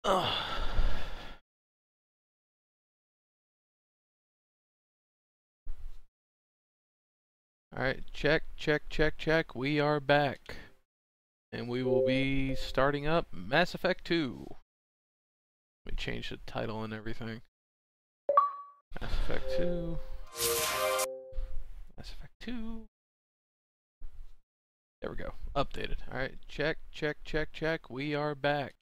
Ugh. Alright, check, check, check, check. We are back. And we will be starting up Mass Effect 2. Let me change the title and everything. Mass Effect 2. Mass Effect 2. There we go. Updated. Alright, check, check, check, check. We are back.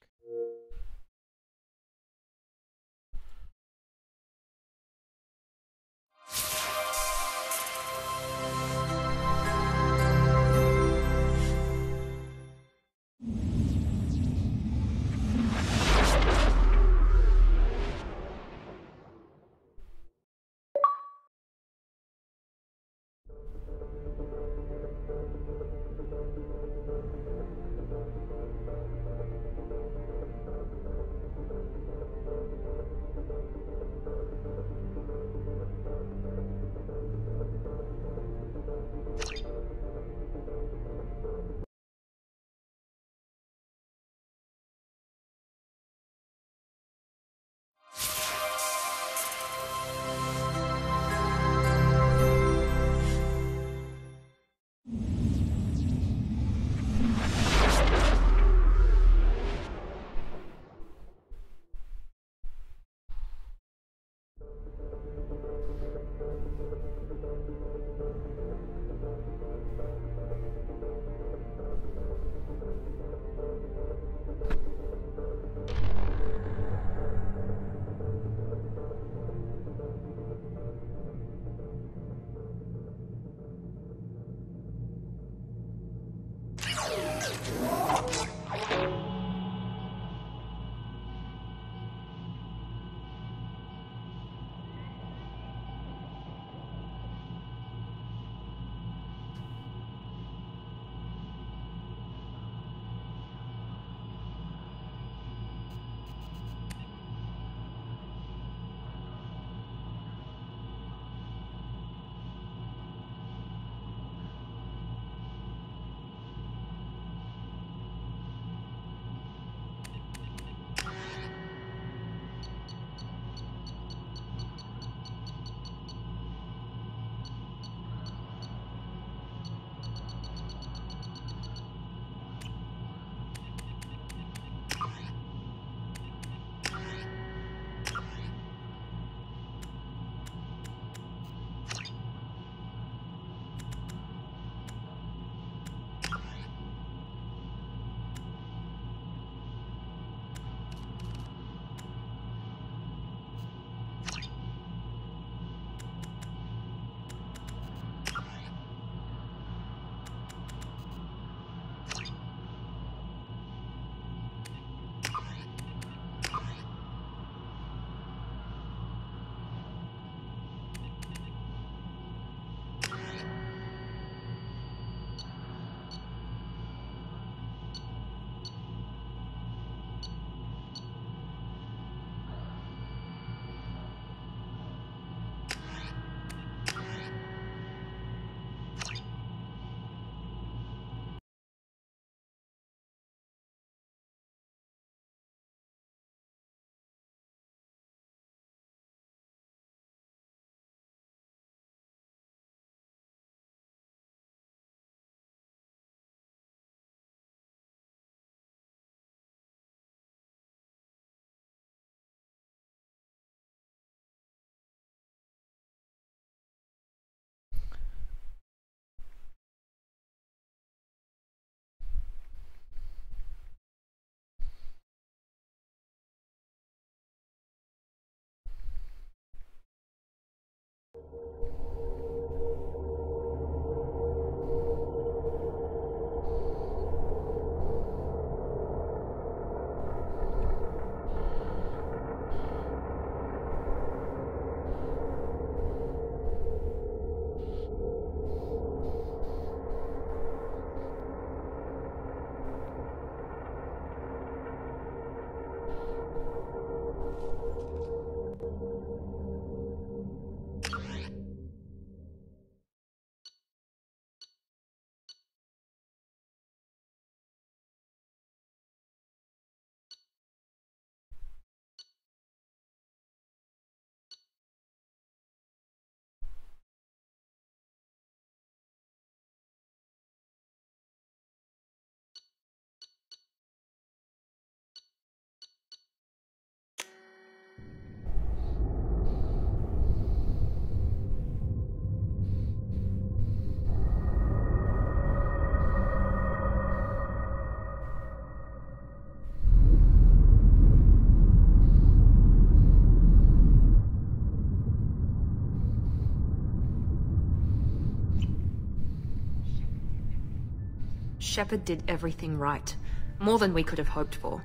Shepard did everything right. More than we could have hoped for.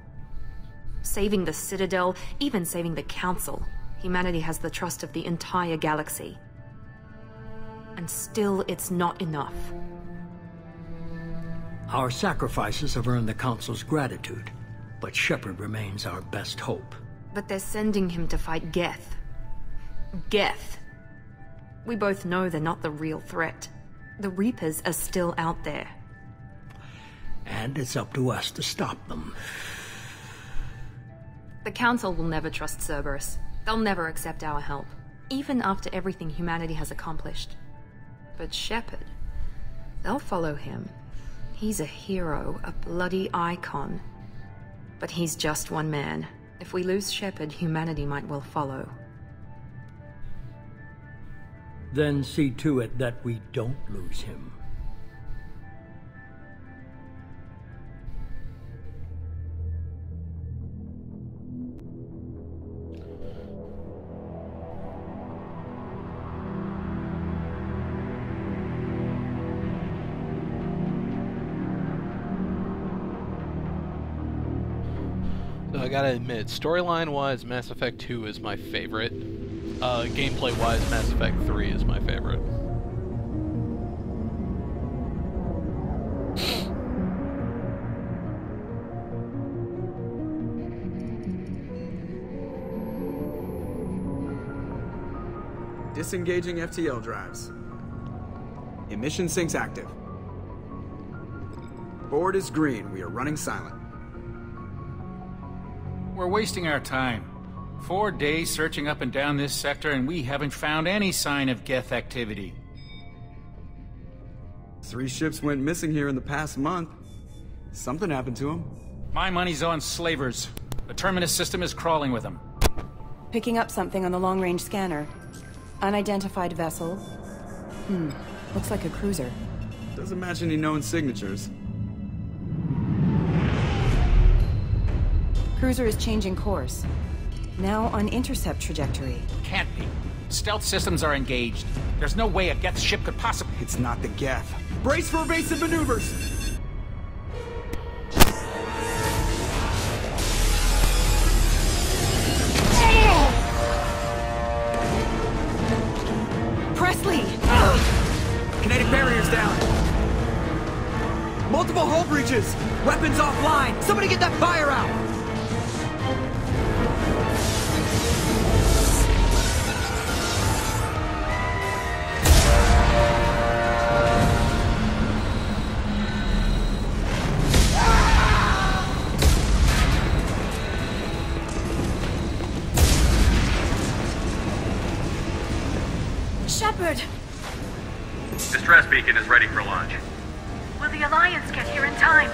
Saving the Citadel, even saving the Council. Humanity has the trust of the entire galaxy. And still, it's not enough. Our sacrifices have earned the Council's gratitude, but Shepard remains our best hope. But they're sending him to fight Geth. Geth. We both know they're not the real threat. The Reapers are still out there. And it's up to us to stop them. The Council will never trust Cerberus. They'll never accept our help, even after everything humanity has accomplished. But Shepard, they'll follow him. He's a hero, a bloody icon. But he's just one man. If we lose Shepard, humanity might well follow. Then see to it that we don't lose him. So I gotta admit, storyline-wise, Mass Effect 2 is my favorite. Gameplay-wise, Mass Effect 3 is my favorite. Disengaging FTL drives. Emission sinks active. Board is green. We are running silent. We're wasting our time. 4 days searching up and down this sector, and we haven't found any sign of Geth activity. 3 ships went missing here in the past month. Something happened to them. My money's on slavers. The Terminus system is crawling with them. Picking up something on the long-range scanner. Unidentified vessel. Looks like a cruiser. Doesn't match any known signatures. Cruiser is changing course. Now on intercept trajectory. Can't be. Stealth systems are engaged. There's no way a Geth ship could possibly... It's not the Geth. Brace for evasive maneuvers! Presley! Kinetic barriers down! Multiple hull breaches! Weapons offline! Somebody get that fire out! Shepard! Distress beacon is ready for launch. Will the Alliance get here in time?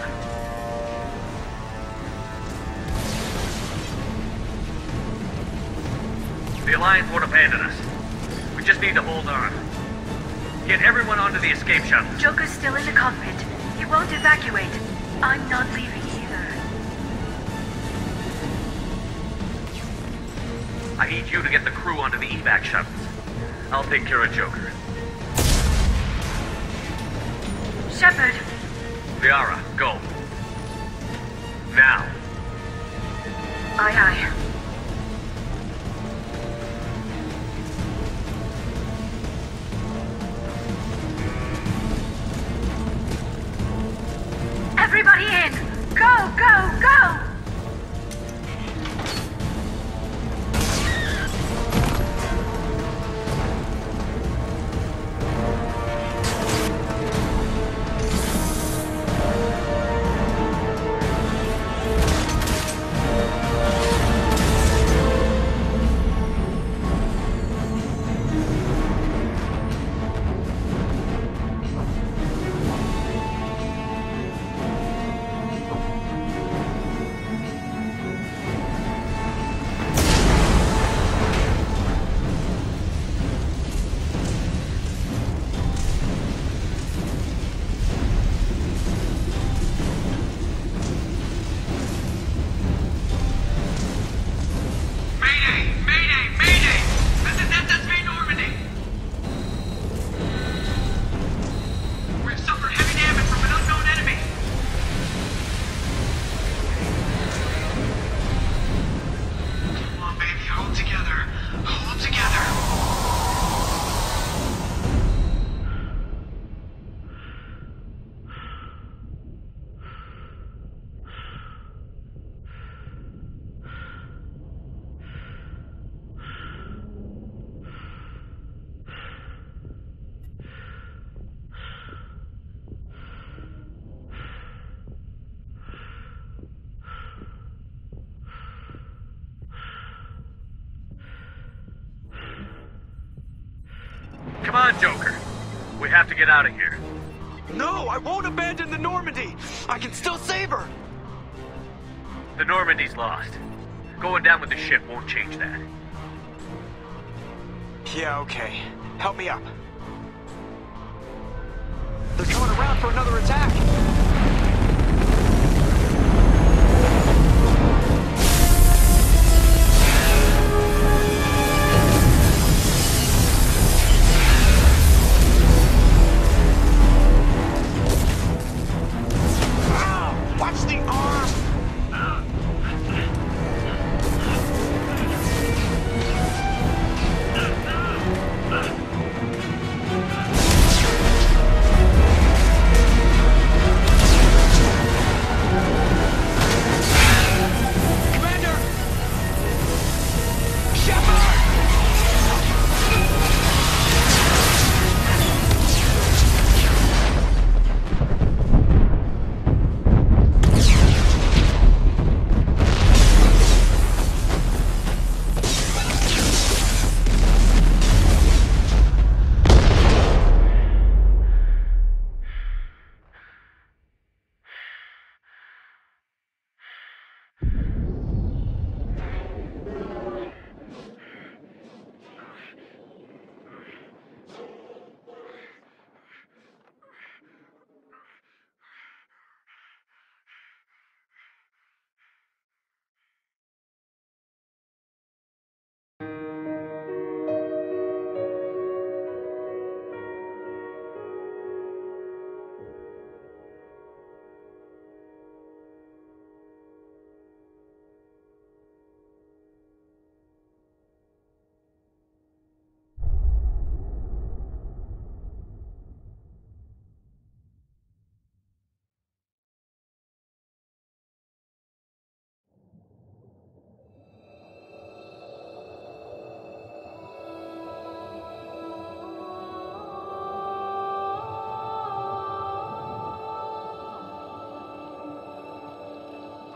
The Alliance won't abandon us. We just need to hold on. Get everyone onto the escape shuttle. Joker's still in the cockpit. He won't evacuate. I'm not leaving either. I need you to get the crew onto the evac shuttles. I'll take care of Joker. Shepard! Liara, go. Now. Aye, aye. Everybody in! Go, go, go! on, Joker. We have to get out of here. No, I won't abandon the Normandy! I can still save her! The Normandy's lost. Going down with the ship won't change that. Yeah, okay. Help me up. They're coming around for another attack! Watch the arm! Commander! Shepard!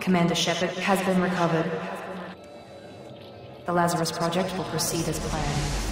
Commander Shepard has been recovered. The Lazarus Project will proceed as planned.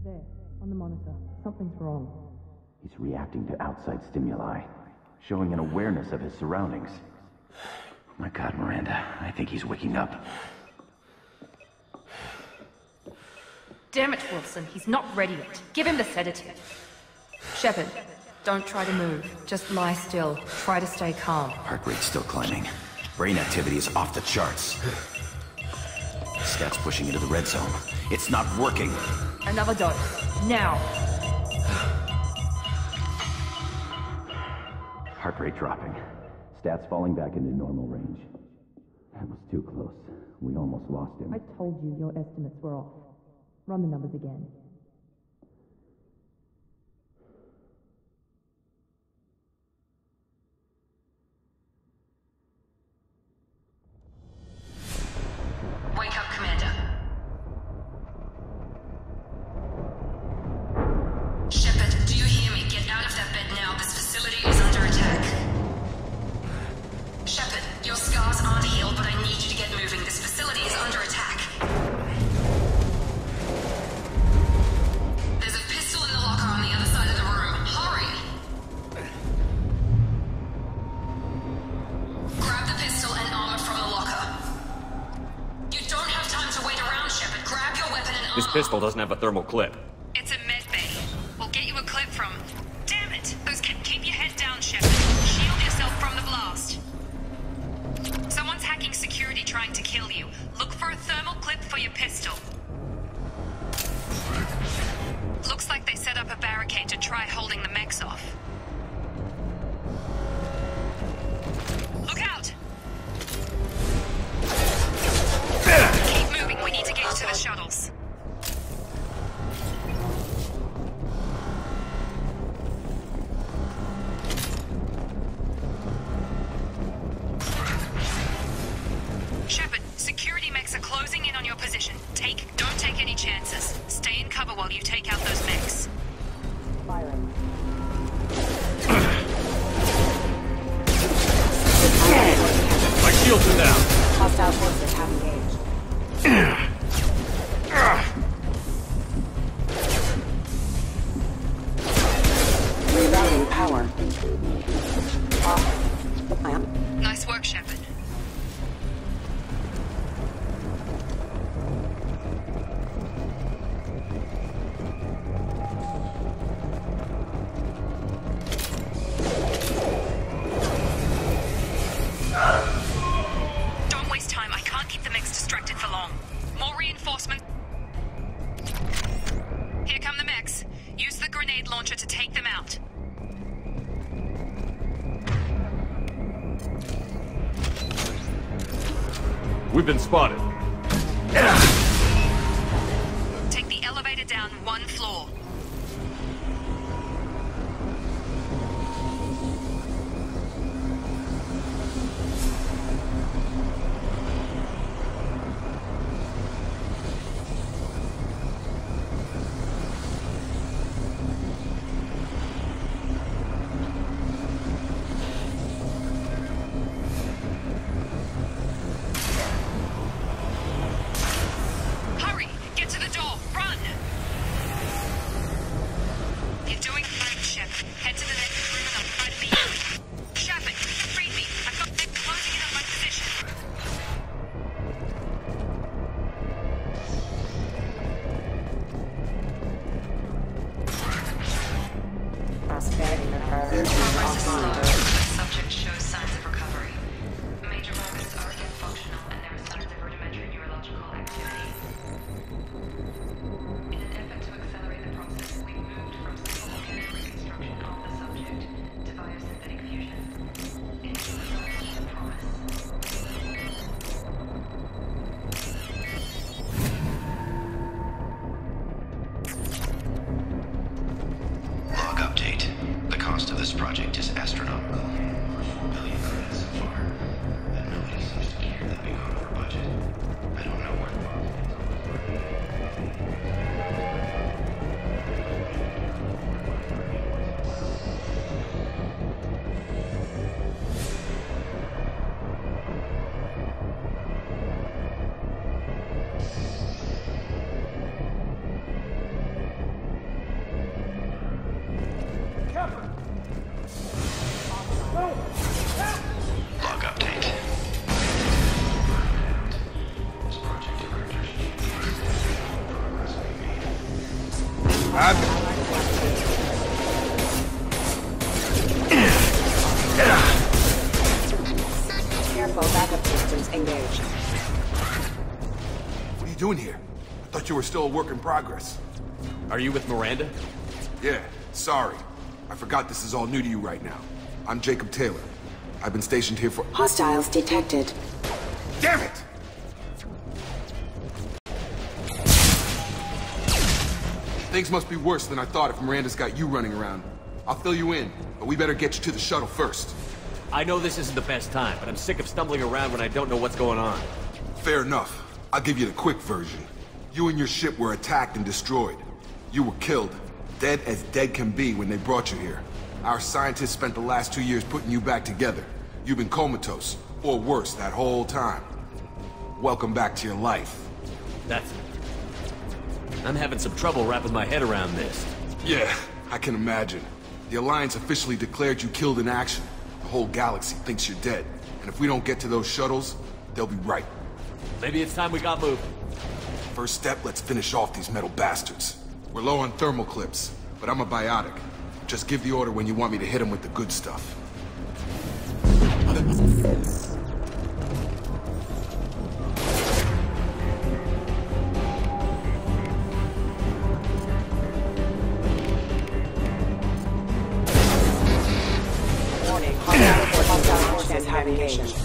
There, on the monitor. Something's wrong. He's reacting to outside stimuli, showing an awareness of his surroundings. My God, Miranda, I think he's waking up. Damn it, Wilson, he's not ready yet. Give him the sedative. Shepard, don't try to move. Just lie still. Try to stay calm. Heart rate's still climbing. Brain activity is off the charts. Scat's pushing into the red zone. It's not working. Another dose. Now. Heart rate dropping. Stats falling back into normal range. That was too close. We almost lost him. I told you your estimates were off. Run the numbers again. Wake up, Commander. Shepard, do you hear me? Get out of that bed now. This facility is under attack. Shepard, your scars aren't healed, but I need you to get moving. This facility is under attack. There's a pistol in the locker on the other side of the room. Hurry! Grab the pistol and armor from the locker. You don't have time to wait around, Shepard. Grab your weapon and armor. This pistol doesn't have a thermal clip. It's a med bay. We'll get you a clip from... Damn it! Keep your head down, Shepard. Shield yourself from the blast. Someone's hacking security trying to kill you. Look for a thermal clip for your pistol. Looks like they set up a barricade to try holding the mechs off. Look out! Keep moving, we need to get to the shuttles. Shepard, security mechs are closing in on your position. Don't take any chances. Stay in cover while you take out those mechs. Firing. My shields are down. Hostile forces have engaged. Rerouting power. Off. Lamp. Nice work, Shepard. Don't waste time. I can't keep the mechs distracted for long. More reinforcement. Here come the mechs. Use the grenade launcher to take them out. We've been spotted. Take the elevator down 1 floor. Hurry! Get to the door! Run! You're doing fine, Shep. Head to the next room and I'll try to beat you. Shepard, read me. I've got them closing in on my position. Progress is slow, but subject shows signs of recovery. Major organs are yet functional, and there are signs of rudimentary neurological activity. In an effort to accelerate the process, we moved from simple mechanical reconstruction of the subject to biosynthetic fusion. It's a promise. Log update. The cost of this project is astronomical. $1 billion credits so far. And nobody seems to care that we go over budget. I don't know where the problem Log update. This project director progress we Careful, backup systems engaged. What are you doing here? I thought Thought you were still a work in progress. Are you with Miranda? Yeah, sorry. I forgot this is all new to you right now. I'm Jacob Taylor. I've been stationed here for— Hostiles detected. Damn it! Things must be worse than I thought if Miranda's got you running around. I'll fill you in, but we better get you to the shuttle first. I know this isn't the best time, but I'm sick of stumbling around when I don't know what's going on. Fair enough. I'll give you the quick version. You and your ship were attacked and destroyed. You were killed. Dead as dead can be when they brought you here. Our scientists spent the last 2 years putting you back together. You've been comatose, or worse, that whole time. Welcome back to your life. I'm having some trouble wrapping my head around this. Yeah, I can imagine. The Alliance officially declared you killed in action. The whole galaxy thinks you're dead. And if we don't get to those shuttles, they'll be right. Maybe it's time we got moving. First step, let's finish off these metal bastards. We're low on thermal clips, but I'm a biotic. Just give the order when you want me to hit them with the good stuff. Warning, hostile forces have engaged.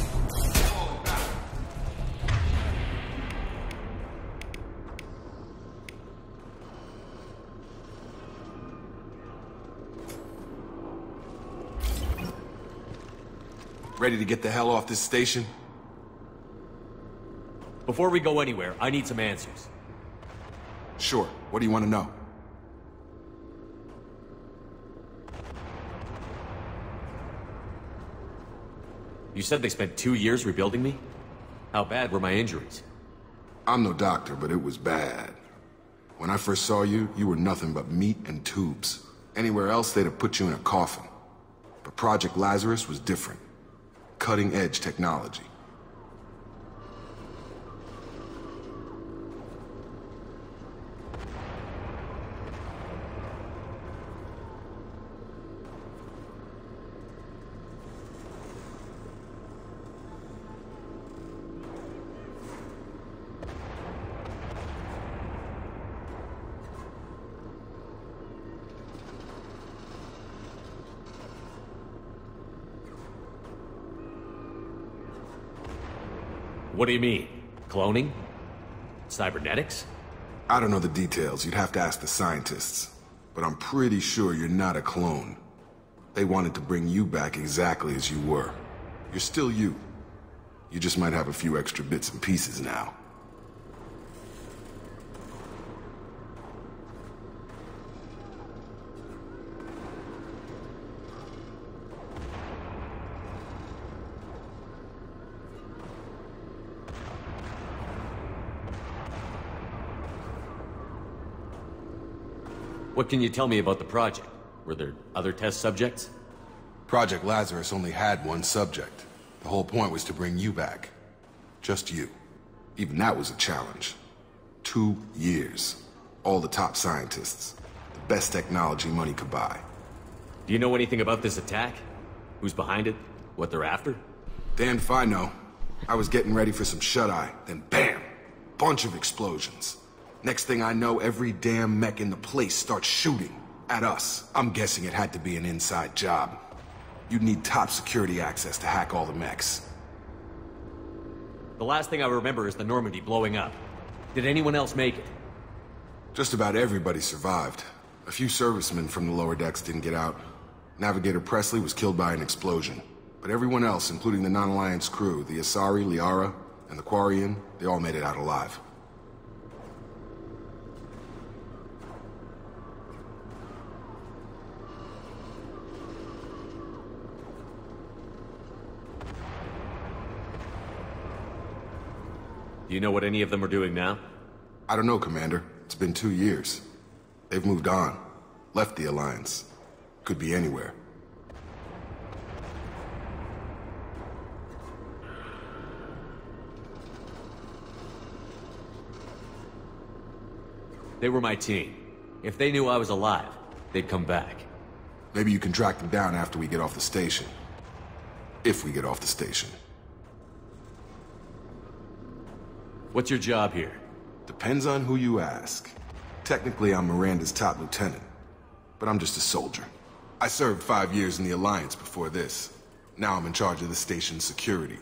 Ready to get the hell off this station? Before we go anywhere, I need some answers. Sure. What do you want to know? You said they spent 2 years rebuilding me? How bad were my injuries? I'm no doctor, but it was bad. When I first saw you, you were nothing but meat and tubes. Anywhere else, they'd have put you in a coffin. But Project Lazarus was different. Cutting-edge technology. What do you mean? Cloning? Cybernetics? I don't know the details. You'd have to ask the scientists. But I'm pretty sure you're not a clone. They wanted to bring you back exactly as you were. You're still you. You just might have a few extra bits and pieces now. What can you tell me about the project? Were there other test subjects? Project Lazarus only had one subject. The whole point was to bring you back. Just you. Even that was a challenge. 2 years. All the top scientists. The best technology money could buy. Do you know anything about this attack? Who's behind it? What they're after? Damned if I know. I was getting ready for some shut-eye, then BAM! Bunch of explosions. Next thing I know, every damn mech in the place starts shooting at us. I'm guessing it had to be an inside job. You'd need top security access to hack all the mechs. The last thing I remember is the Normandy blowing up. Did anyone else make it? Just about everybody survived. A few servicemen from the lower decks didn't get out. Navigator Presley was killed by an explosion. But everyone else, including the non-Alliance crew, the Asari, Liara, and the Quarian, they all made it out alive. Do you know what any of them are doing now? I don't know, Commander. It's been 2 years. They've moved on. Left the Alliance. Could be anywhere. They were my team. If they knew I was alive, they'd come back. Maybe you can track them down after we get off the station. If we get off the station. What's your job here? Depends on who you ask. Technically, I'm Miranda's top lieutenant, but I'm just a soldier. I served 5 years in the Alliance before this. Now I'm in charge of the station's security.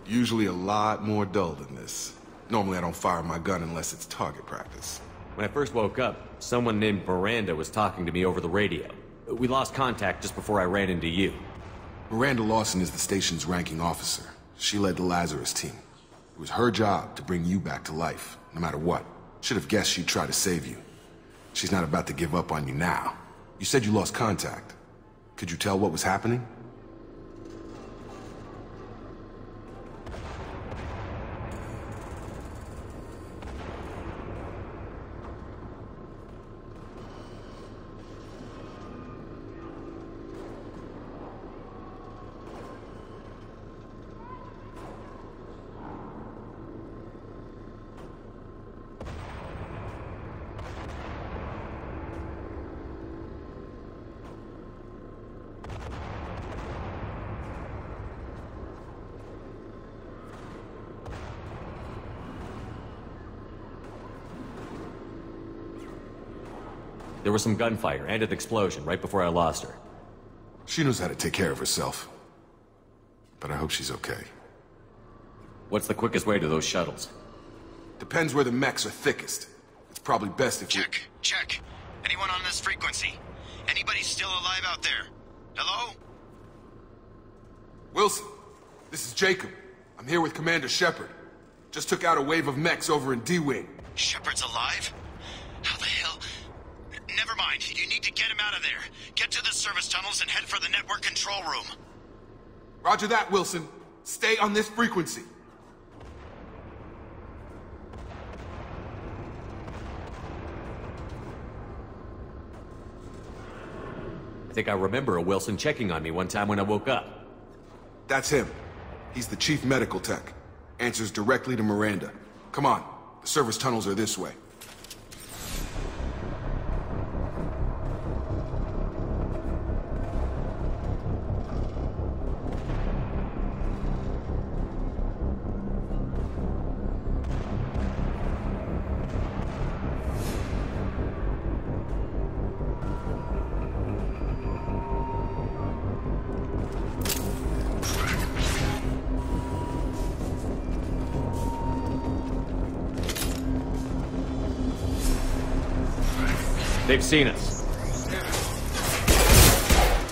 Usually a lot more dull than this. Normally I don't fire my gun unless it's target practice. When I first woke up, someone named Miranda was talking to me over the radio. We lost contact just before I ran into you. Miranda Lawson is the station's ranking officer. She led the Lazarus team. It was her job to bring you back to life, no matter what. Should have guessed she'd try to save you. She's not about to give up on you now. You said you lost contact. Could you tell what was happening? There was some gunfire and an explosion right before I lost her. She knows how to take care of herself. But I hope she's okay. What's the quickest way to those shuttles? Depends where the mechs are thickest. It's probably best if Check. Anyone on this frequency? Anybody still alive out there? Hello? Wilson, this is Jacob. I'm here with Commander Shepard. Just took out a wave of mechs over in D-Wing. Shepard's alive? How the hell? Never mind. You need to get him out of there. Get to the service tunnels and head for the network control room. Roger that, Wilson. Stay on this frequency. I think I remember a Wilson checking on me one time when I woke up. That's him. He's the chief medical tech. Answers directly to Miranda. Come on. The service tunnels are this way. They've seen us.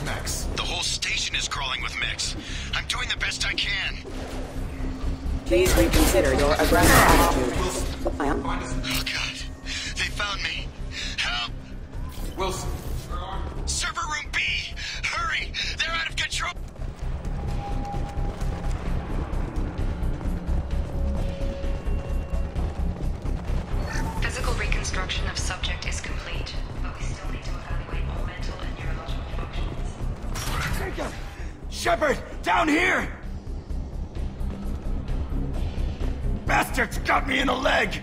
Mechs. The whole station is crawling with mechs. I'm doing the best I can. Please reconsider your aggressive attitude. Oh God. They found me. Help! Wilson. Server room B! Hurry! They're out of control! Physical reconstruction of subject is complete, but we still need to evaluate all mental and neurological functions. Shepard! Down here! Bastards got me in the leg!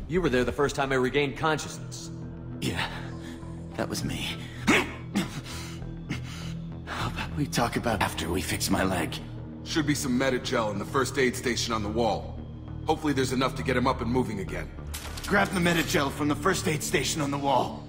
You were there the first time I regained consciousness. Yeah, that was me. How about we talk about after we fix my leg? Should be some Medi-gel in the first aid station on the wall. Hopefully there's enough to get him up and moving again. Grab the Medi-gel from the first aid station on the wall.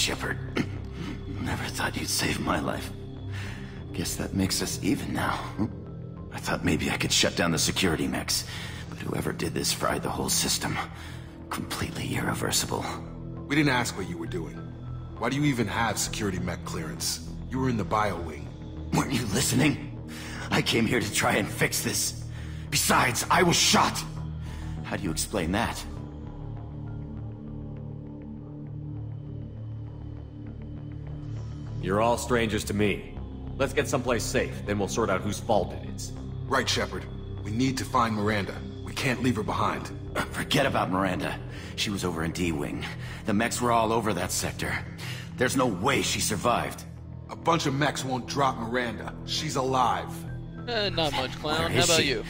Shepard. Never thought you'd save my life. Guess that makes us even now. I thought maybe I could shut down the security mechs, but whoever did this fried the whole system. Completely irreversible. We didn't ask what you were doing. Why do you even have security mech clearance? You were in the bio wing. Weren't you listening? I came here to try and fix this. Besides, I was shot. How do you explain that? You're all strangers to me. Let's get someplace safe, then we'll sort out whose fault it is. Right, Shepard. We need to find Miranda. We can't leave her behind. Forget about Miranda. She was over in D-Wing. The mechs were all over that sector. There's no way she survived. A bunch of mechs won't drop Miranda. She's alive. Not much, Clown. Where How is about she? you?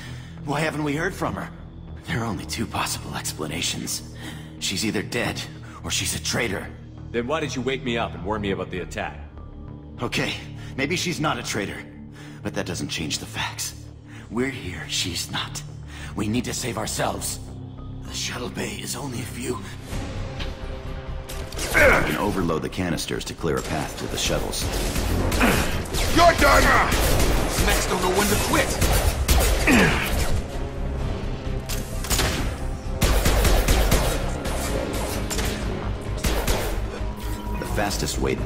Why haven't we heard from her? There are only two possible explanations. She's either dead, or she's a traitor. Then why did you wake me up and warn me about the attack? Okay, maybe she's not a traitor. But that doesn't change the facts. We're here, she's not. We need to save ourselves. The shuttle bay is only a few... We can overload the canisters to clear a path to the shuttles. You're done! These mechs don't know when to quit! The fastest way...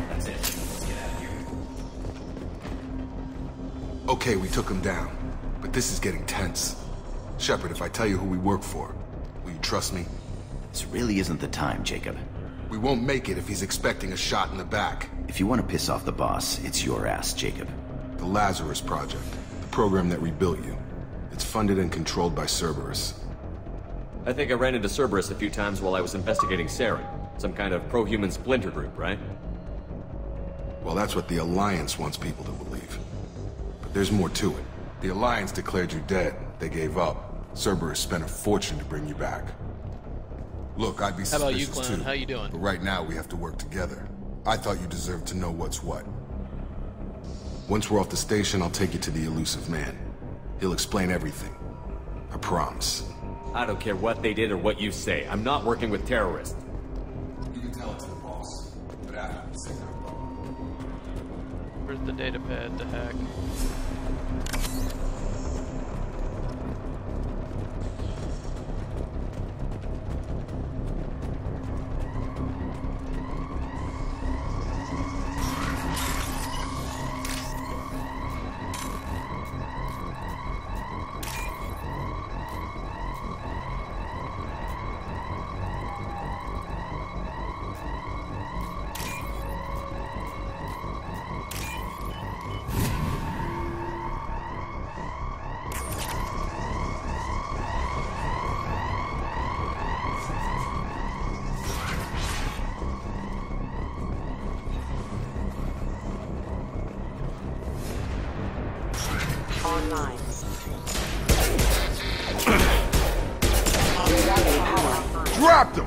That's it. Get out of here. Okay, we took him down. But this is getting tense. Shepard, if I tell you who we work for, will you trust me? This really isn't the time, Jacob. We won't make it if he's expecting a shot in the back. If you want to piss off the boss, it's your ass, Jacob. The Lazarus Project. The program that rebuilt you. It's funded and controlled by Cerberus. I think I ran into Cerberus a few times while I was investigating Saren. Some kind of pro-human splinter group, right? Well, that's what the Alliance wants people to believe. But there's more to it. The Alliance declared you dead. They gave up. Cerberus spent a fortune to bring you back. Look, I'd be suspicious How about you, Clown? too. How you doing? But right now, we have to work together. I thought you deserved to know what's what. Once we're off the station, I'll take you to the Elusive Man. He'll explain everything. I promise. I don't care what they did or what you say. I'm not working with terrorists. You can tell it to the boss. But after the signal. Where's the data pad to hack? Online. Dropped him!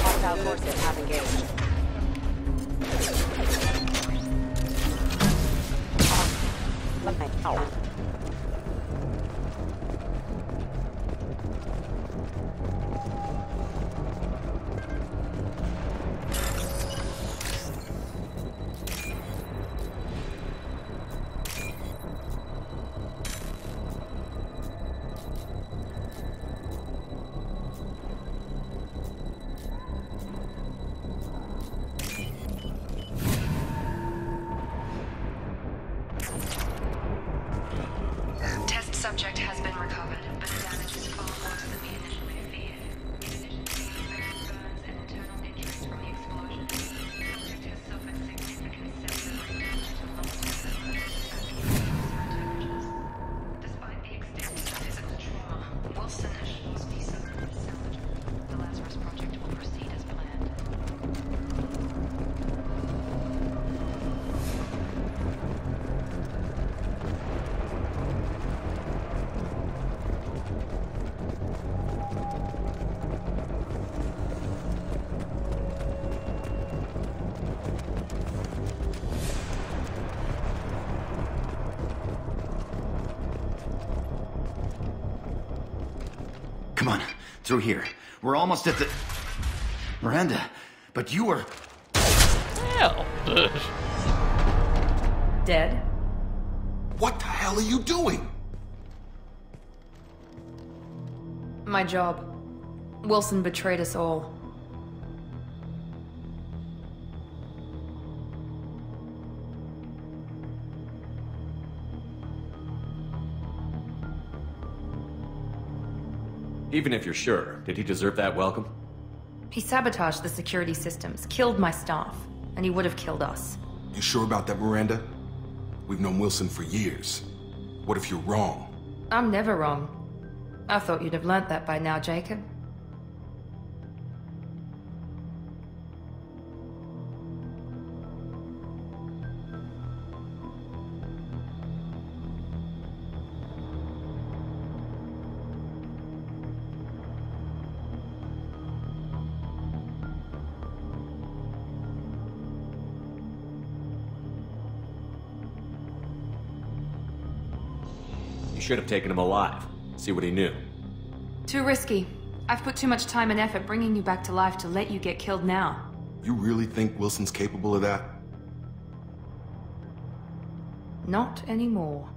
Hostile forces have engaged. Come on, through here. We're almost at the... Miranda, but you were... Hell. Dead? What the hell are you doing? My job. Wilson betrayed us all. Even if you're sure, did he deserve that welcome? He sabotaged the security systems, killed my staff, and he would have killed us. You sure about that, Miranda? We've known Wilson for years. What if you're wrong? I'm never wrong. I thought you'd have learnt that by now, Jacob. You should have taken him alive. See what he knew. Too risky. I've put too much time and effort bringing you back to life to let you get killed now. You really think Wilson's capable of that? Not anymore.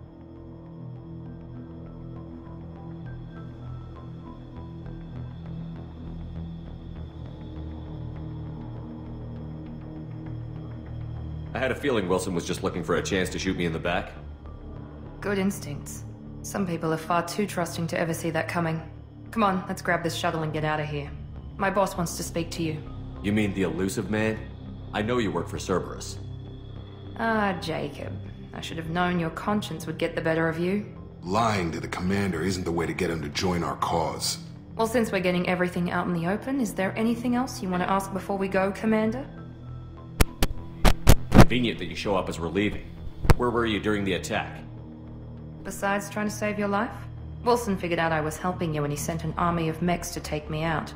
I had a feeling Wilson was just looking for a chance to shoot me in the back. Good instincts. Some people are far too trusting to ever see that coming. Come on, let's grab this shuttle and get out of here. My boss wants to speak to you. You mean the elusive man? I know you work for Cerberus. Ah, Jacob. I should have known your conscience would get the better of you. Lying to the commander isn't the way to get him to join our cause. Well, since we're getting everything out in the open, is there anything else you want to ask before we go, Commander? Convenient that you show up as we're leaving. Where were you during the attack? Besides trying to save your life? Wilson figured out I was helping you and he sent an army of mechs to take me out.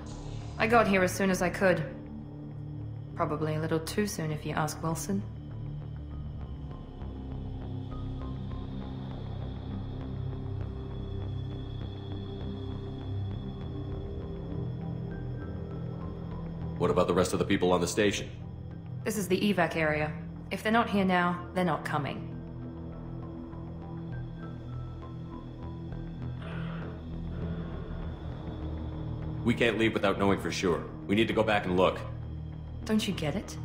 I got here as soon as I could. Probably a little too soon if you ask Wilson. What about the rest of the people on the station? This is the evac area. If they're not here now, they're not coming. We can't leave without knowing for sure. We need to go back and look. Don't you get it?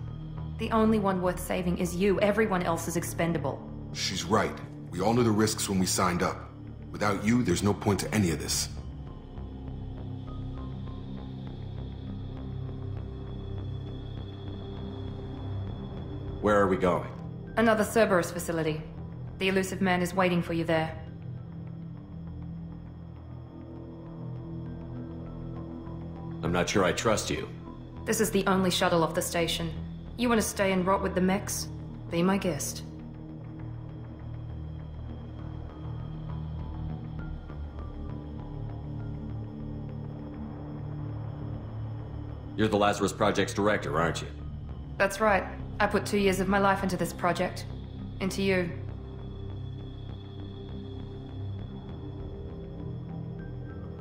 The only one worth saving is you. Everyone else is expendable. She's right. We all knew the risks when we signed up. Without you, there's no point to any of this. Where are we going? Another Cerberus facility. The elusive man is waiting for you there. I'm not sure I trust you. This is the only shuttle off the station. You want to stay and rot with the mechs? Be my guest. You're the Lazarus Project's director, aren't you? That's right. I put 2 years of my life into this project. Into you.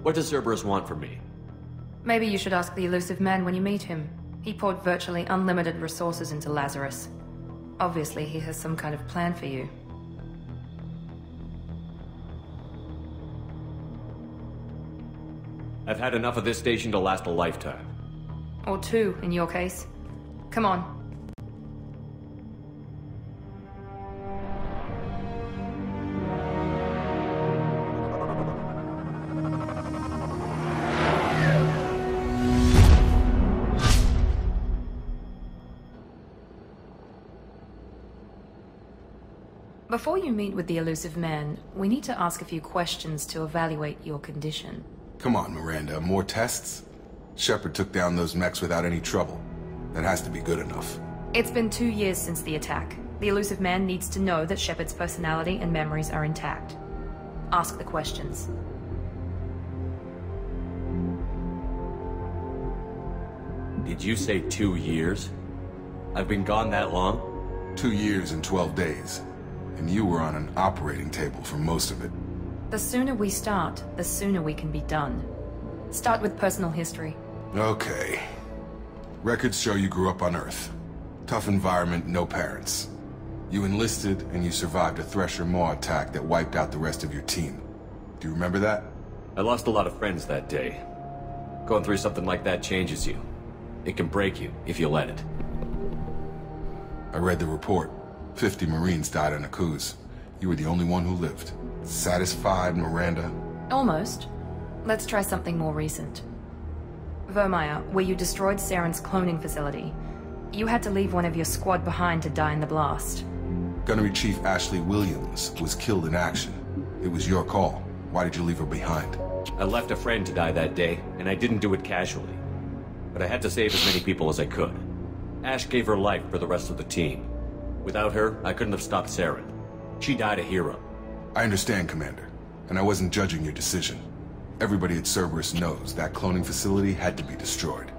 What does Cerberus want from me? Maybe you should ask the elusive man when you meet him. He poured virtually unlimited resources into Lazarus. Obviously, he has some kind of plan for you. I've had enough of this station to last a lifetime. Or 2, in your case. Come on. Before you meet with the elusive man, we need to ask a few questions to evaluate your condition. Come on, Miranda, more tests? Shepard took down those mechs without any trouble. That has to be good enough. It's been 2 years since the attack. The elusive man needs to know that Shepard's personality and memories are intact. Ask the questions. Did you say 2 years? I've been gone that long? 2 years and 12 days. And you were on an operating table for most of it. The sooner we start, the sooner we can be done. Start with personal history. Okay. Records show you grew up on Earth. Tough environment, no parents. You enlisted, and you survived a Thresher Maw attack that wiped out the rest of your team. Do you remember that? I lost a lot of friends that day. Going through something like that changes you. It can break you, if you let it. I read the report. 50 Marines died on Akuz. You were the only one who lived. Satisfied, Miranda? Almost. Let's try something more recent. Vermeer, where you destroyed Saren's cloning facility. You had to leave one of your squad behind to die in the blast. Gunnery Chief Ashley Williams was killed in action. It was your call. Why did you leave her behind? I left a friend to die that day, and I didn't do it casually. But I had to save as many people as I could. Ash gave her life for the rest of the team. Without her, I couldn't have stopped Saren. She died a hero. I understand, Commander. And I wasn't judging your decision. Everybody at Cerberus knows that cloning facility had to be destroyed.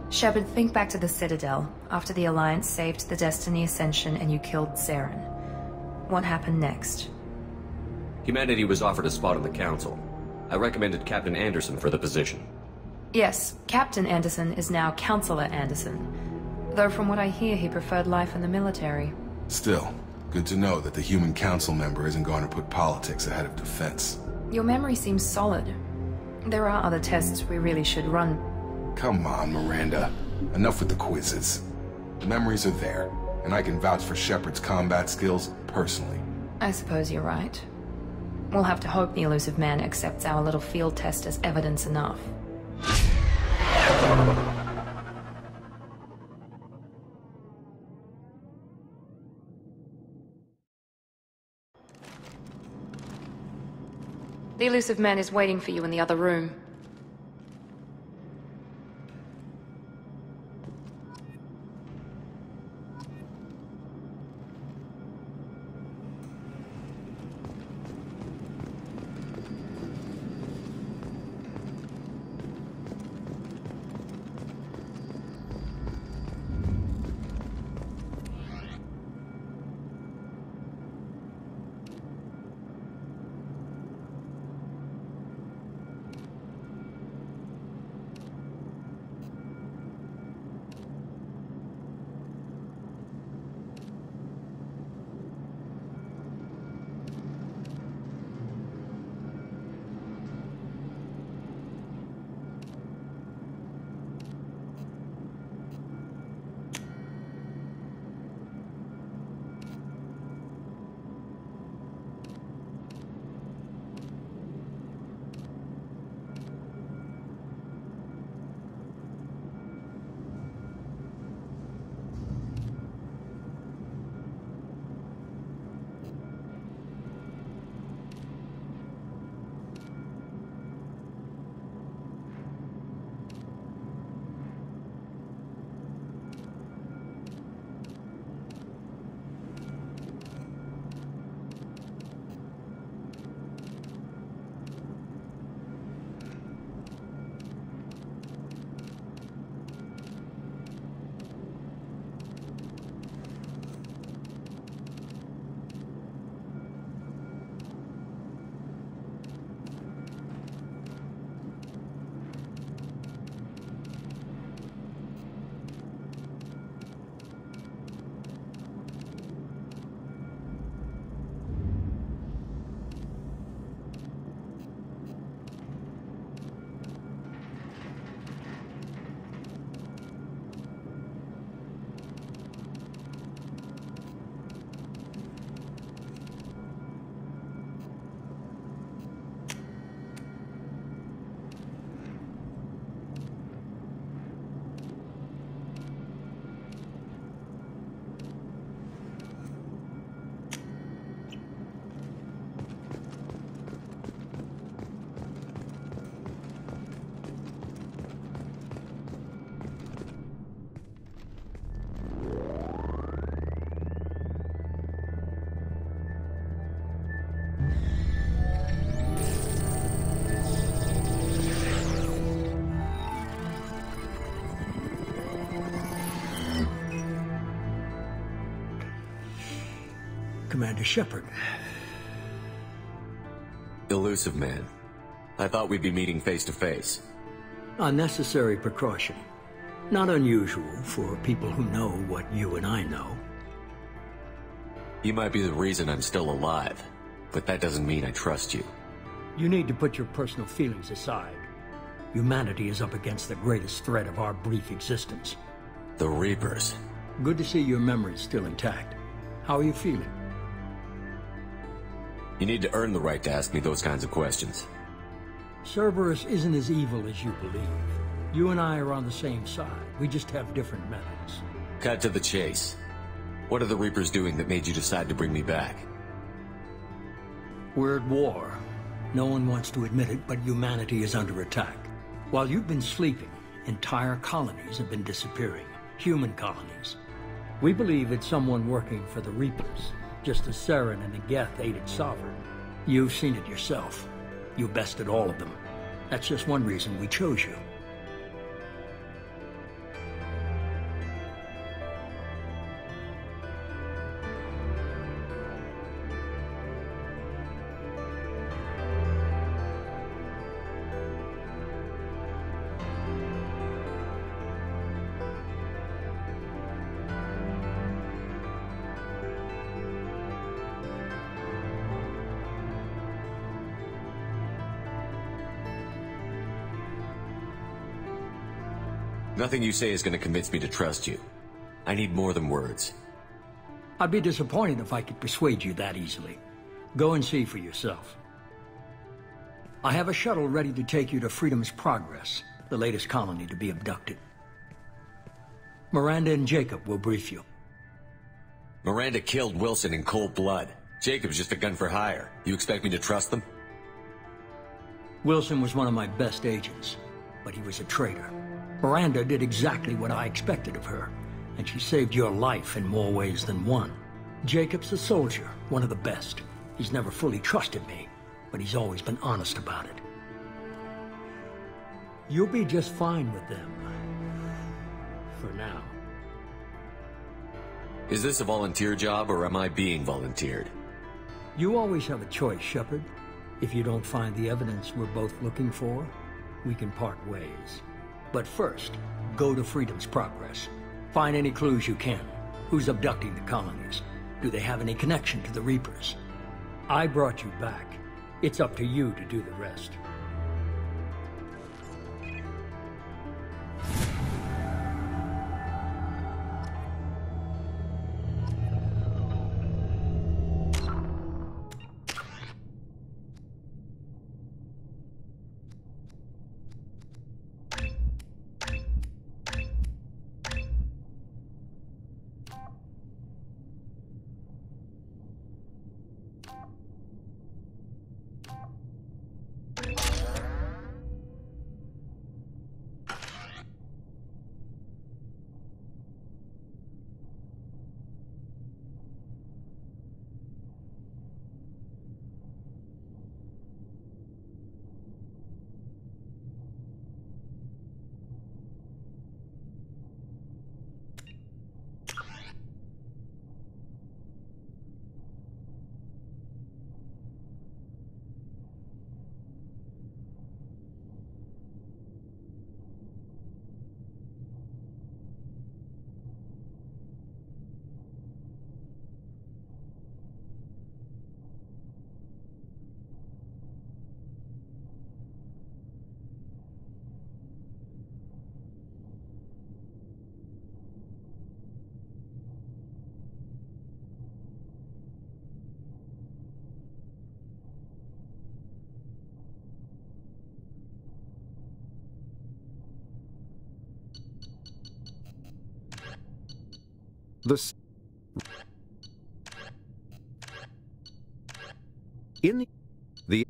Shepard, think back to the Citadel, after the Alliance saved the Destiny Ascension and you killed Saren. What happened next? Humanity was offered a spot on the Council. I recommended Captain Anderson for the position. Yes, Captain Anderson is now Counselor Anderson. Though from what I hear, he preferred life in the military. Still, good to know that the human council member isn't going to put politics ahead of defense. Your memory seems solid. There are other tests we really should run. Come on, Miranda. Enough with the quizzes. The memories are there, and I can vouch for Shepard's combat skills personally. I suppose you're right. We'll have to hope the Illusive Man accepts our little field test as evidence enough. The Illusive Man is waiting for you in the other room. Commander Shepard. Illusive Man. I thought we'd be meeting face to face. A necessary precaution. Not unusual for people who know what you and I know. You might be the reason I'm still alive, but that doesn't mean I trust you. You need to put your personal feelings aside. Humanity is up against the greatest threat of our brief existence. The Reapers. Good to see your memory's still intact. How are you feeling? You need to earn the right to ask me those kinds of questions. Cerberus isn't as evil as you believe. You and I are on the same side. We just have different methods. Cut to the chase. What are the Reapers doing that made you decide to bring me back? We're at war. No one wants to admit it, but humanity is under attack. While you've been sleeping, entire colonies have been disappearing. Human colonies. We believe it's someone working for the Reapers, just as Saren and the Geth aided Sovereign. You've seen it yourself. You bested all of them. That's just one reason we chose you. Nothing you say is going to convince me to trust you. I need more than words. I'd be disappointed if I could persuade you that easily. Go and see for yourself. I have a shuttle ready to take you to Freedom's Progress, the latest colony to be abducted. Miranda and Jacob will brief you. Miranda killed Wilson in cold blood. Jacob's just a gun for hire. You expect me to trust them? Wilson was one of my best agents, but he was a traitor. Miranda did exactly what I expected of her, and she saved your life in more ways than one. Jacob's a soldier, one of the best. He's never fully trusted me, but he's always been honest about it. You'll be just fine with them. For now. Is this a volunteer job, or am I being volunteered? You always have a choice, Shepard. If you don't find the evidence we're both looking for, we can part ways. But first, go to Freedom's Progress. Find any clues you can. Who's abducting the colonies? Do they have any connection to the Reapers? I brought you back. It's up to you to do the rest. This in the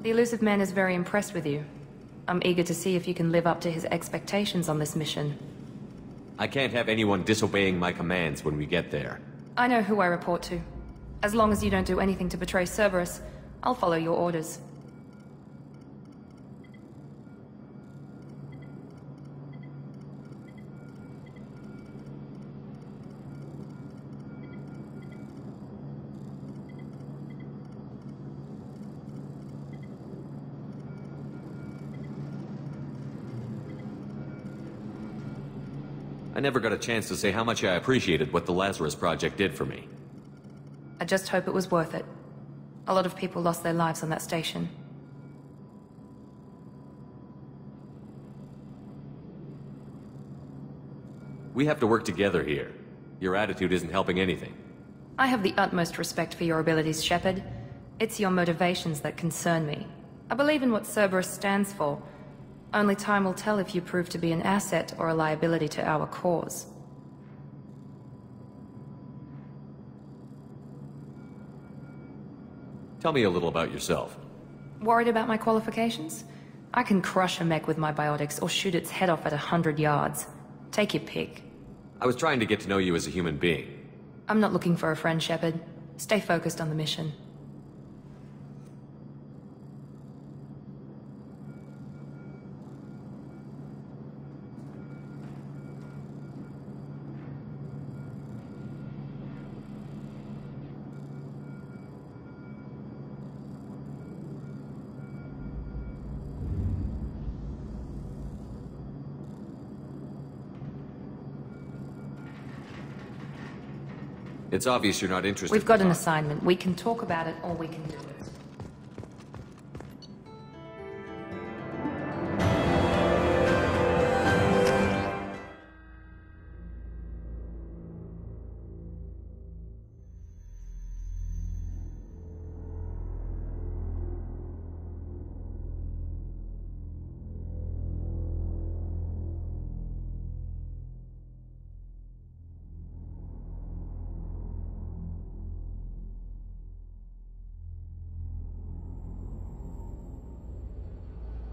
The Illusive Man is very impressed with you. I'm eager to see if you can live up to his expectations on this mission. I can't have anyone disobeying my commands when we get there. I know who I report to. As long as you don't do anything to betray Cerberus, I'll follow your orders. I never got a chance to say how much I appreciated what the Lazarus Project did for me. I just hope it was worth it. A lot of people lost their lives on that station. We have to work together here. Your attitude isn't helping anything. I have the utmost respect for your abilities, Shepard. It's your motivations that concern me. I believe in what Cerberus stands for. Only time will tell if you prove to be an asset or a liability to our cause. Tell me a little about yourself. Worried about my qualifications? I can crush a mech with my biotics or shoot its head off at 100 yards. Take your pick. I was trying to get to know you as a human being. I'm not looking for a friend, Shepard. Stay focused on the mission. It's obvious you're not interested. We've got an assignment. We can talk about it, or we can do it.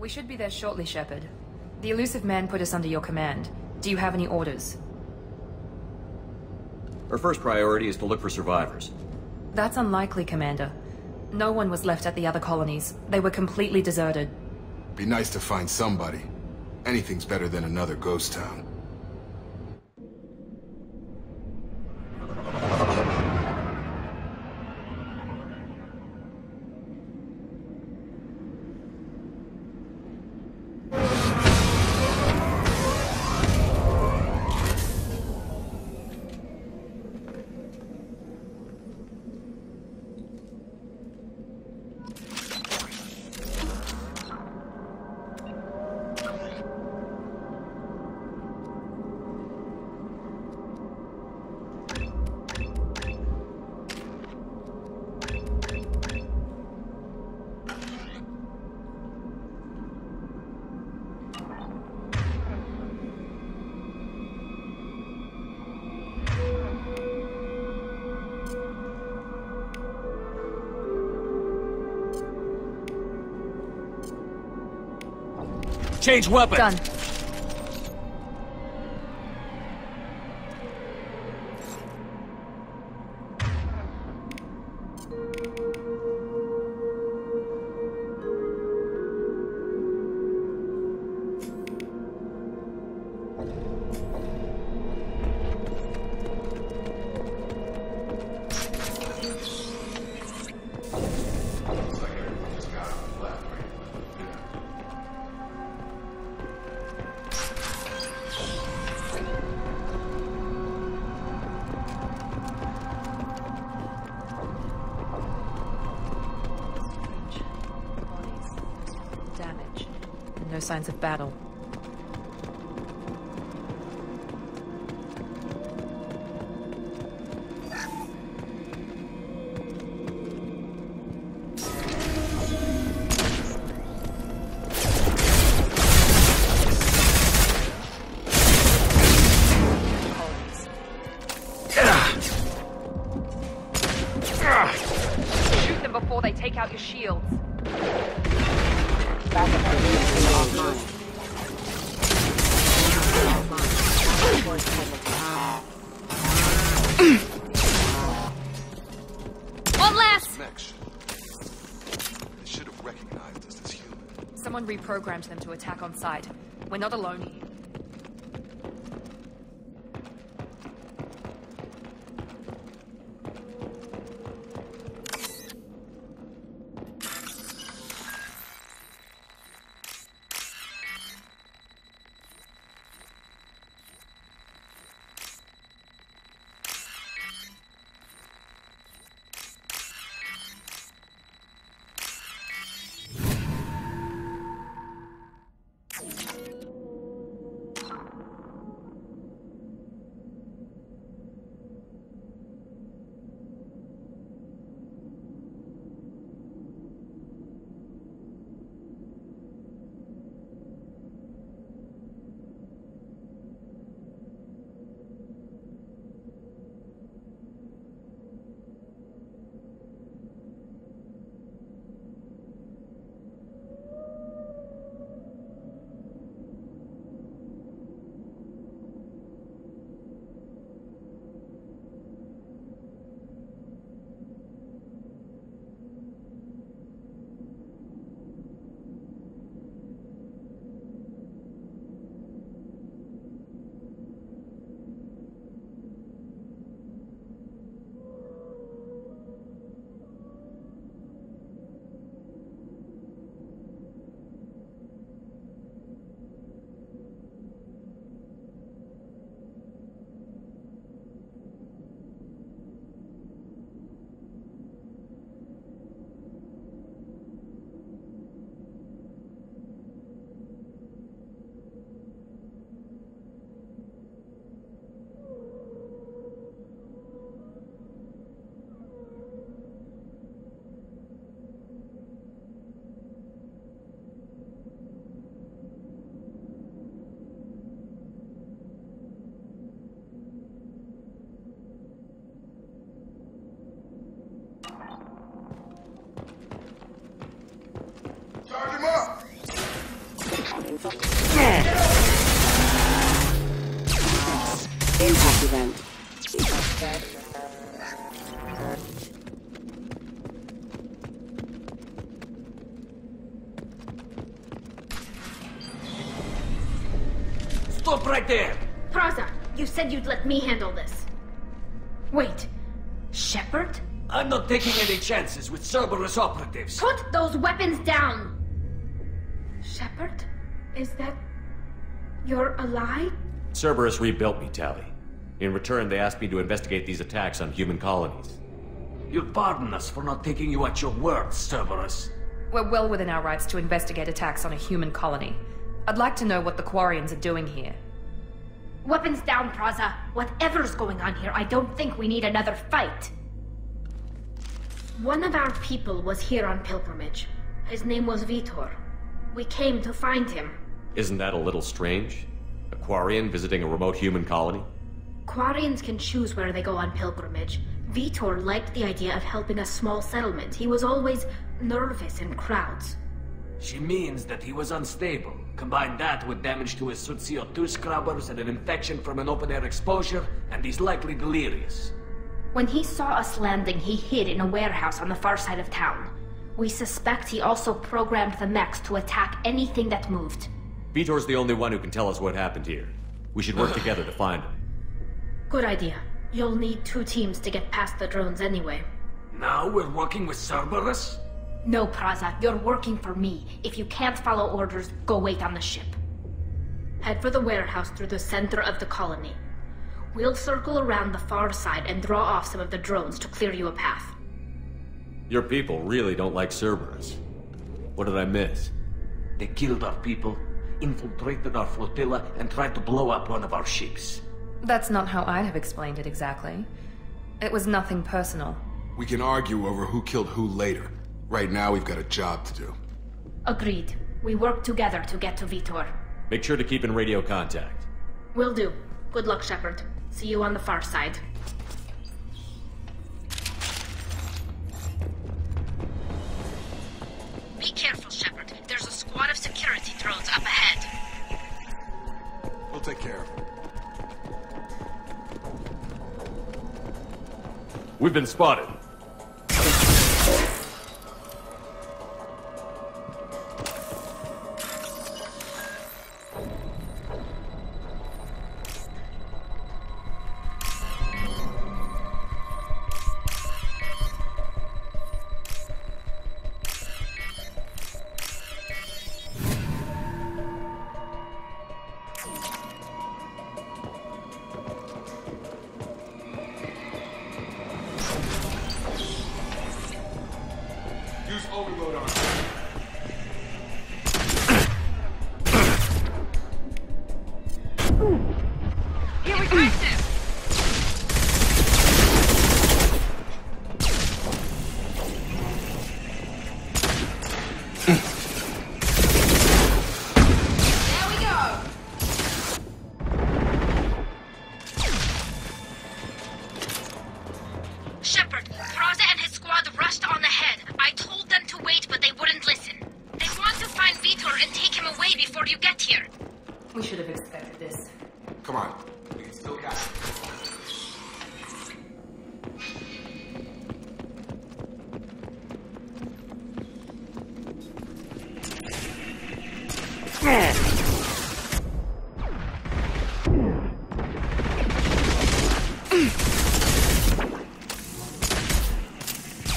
We should be there shortly, Shepard. The Illusive Man put us under your command. Do you have any orders? Our first priority is to look for survivors. That's unlikely, Commander. No one was left at the other colonies. They were completely deserted. Be nice to find somebody. Anything's better than another ghost town. Change weapon! Done. No signs of battle. Shoot them before they take out your shields. One less! Connection. They should have recognized us as human. Someone reprogrammed them to attack on sight. We're not alone here. Impact event. Stop right there! Praza, you said you'd let me handle this. Wait, Shepard? I'm not taking any chances with Cerberus operatives. Put those weapons down! Shepard? Is that... your ally? Cerberus rebuilt me, Tali. In return, they asked me to investigate these attacks on human colonies. You'll pardon us for not taking you at your word, Cerberus. We're well within our rights to investigate attacks on a human colony. I'd like to know what the Quarians are doing here. Weapons down, Praza. Whatever's going on here, I don't think we need another fight. One of our people was here on pilgrimage. His name was Vitor. We came to find him. Isn't that a little strange? A Quarian visiting a remote human colony? Quarians can choose where they go on pilgrimage. Vitor liked the idea of helping a small settlement. He was always nervous in crowds. She means that he was unstable. Combine that with damage to his suit CO2 scrubbers and an infection from an open-air exposure, and he's likely delirious. When he saw us landing, he hid in a warehouse on the far side of town. We suspect he also programmed the mechs to attack anything that moved. Vitor's the only one who can tell us what happened here. We should work together to find him. Good idea. You'll need 2 teams to get past the drones anyway. Now we're working with Cerberus? No, Praza, you're working for me. If you can't follow orders, go wait on the ship. Head for the warehouse through the center of the colony. We'll circle around the far side and draw off some of the drones to clear you a path. Your people really don't like Cerberus. What did I miss? They killed our people, infiltrated our flotilla, and tried to blow up one of our ships. That's not how I'd have explained it exactly. It was nothing personal. We can argue over who killed who later. Right now, we've got a job to do. Agreed. We work together to get to Vitor. Make sure to keep in radio contact. Will do. Good luck, Shepard. See you on the far side. Be careful, Shepard. There's a squad We've been spotted. Use overload on Here we go. Shepard, Praza and his squad rushed on ahead. I told them to wait, but they wouldn't listen. They want to find Vitor and take him away before you get here. We should have expected this. Come on. We can still catch him.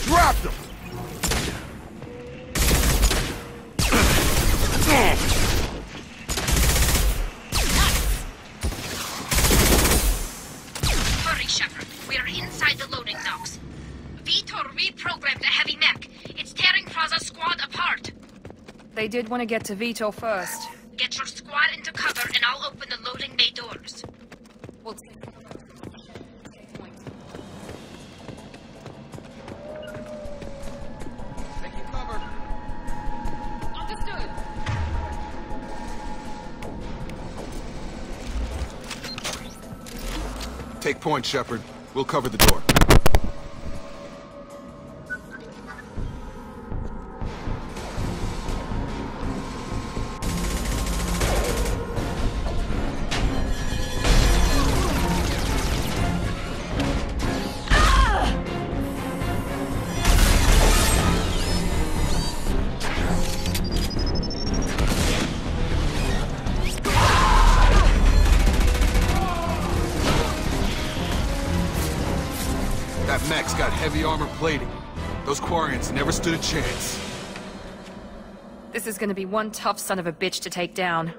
Dropped him! Hurry, Shepard. We are inside the loading docks. Vitor reprogrammed a heavy mech. It's tearing Praza's squad apart. They did want to get to Vitor first. Get your squad into cover and I'll open the loading bay doors. We'll Taking cover. Understood. Take point, Shepard. We'll cover the door. That mech's got heavy armor plating. Those Quarians never stood a chance. This is gonna be one tough son of a bitch to take down.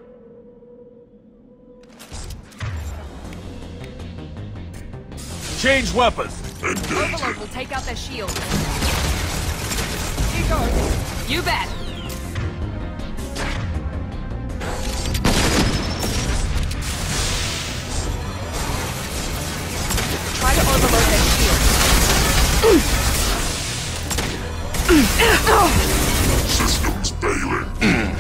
Change weapons! Overload will take out their shield. Here goes. You bet. Try to overload their shield. Systems failing.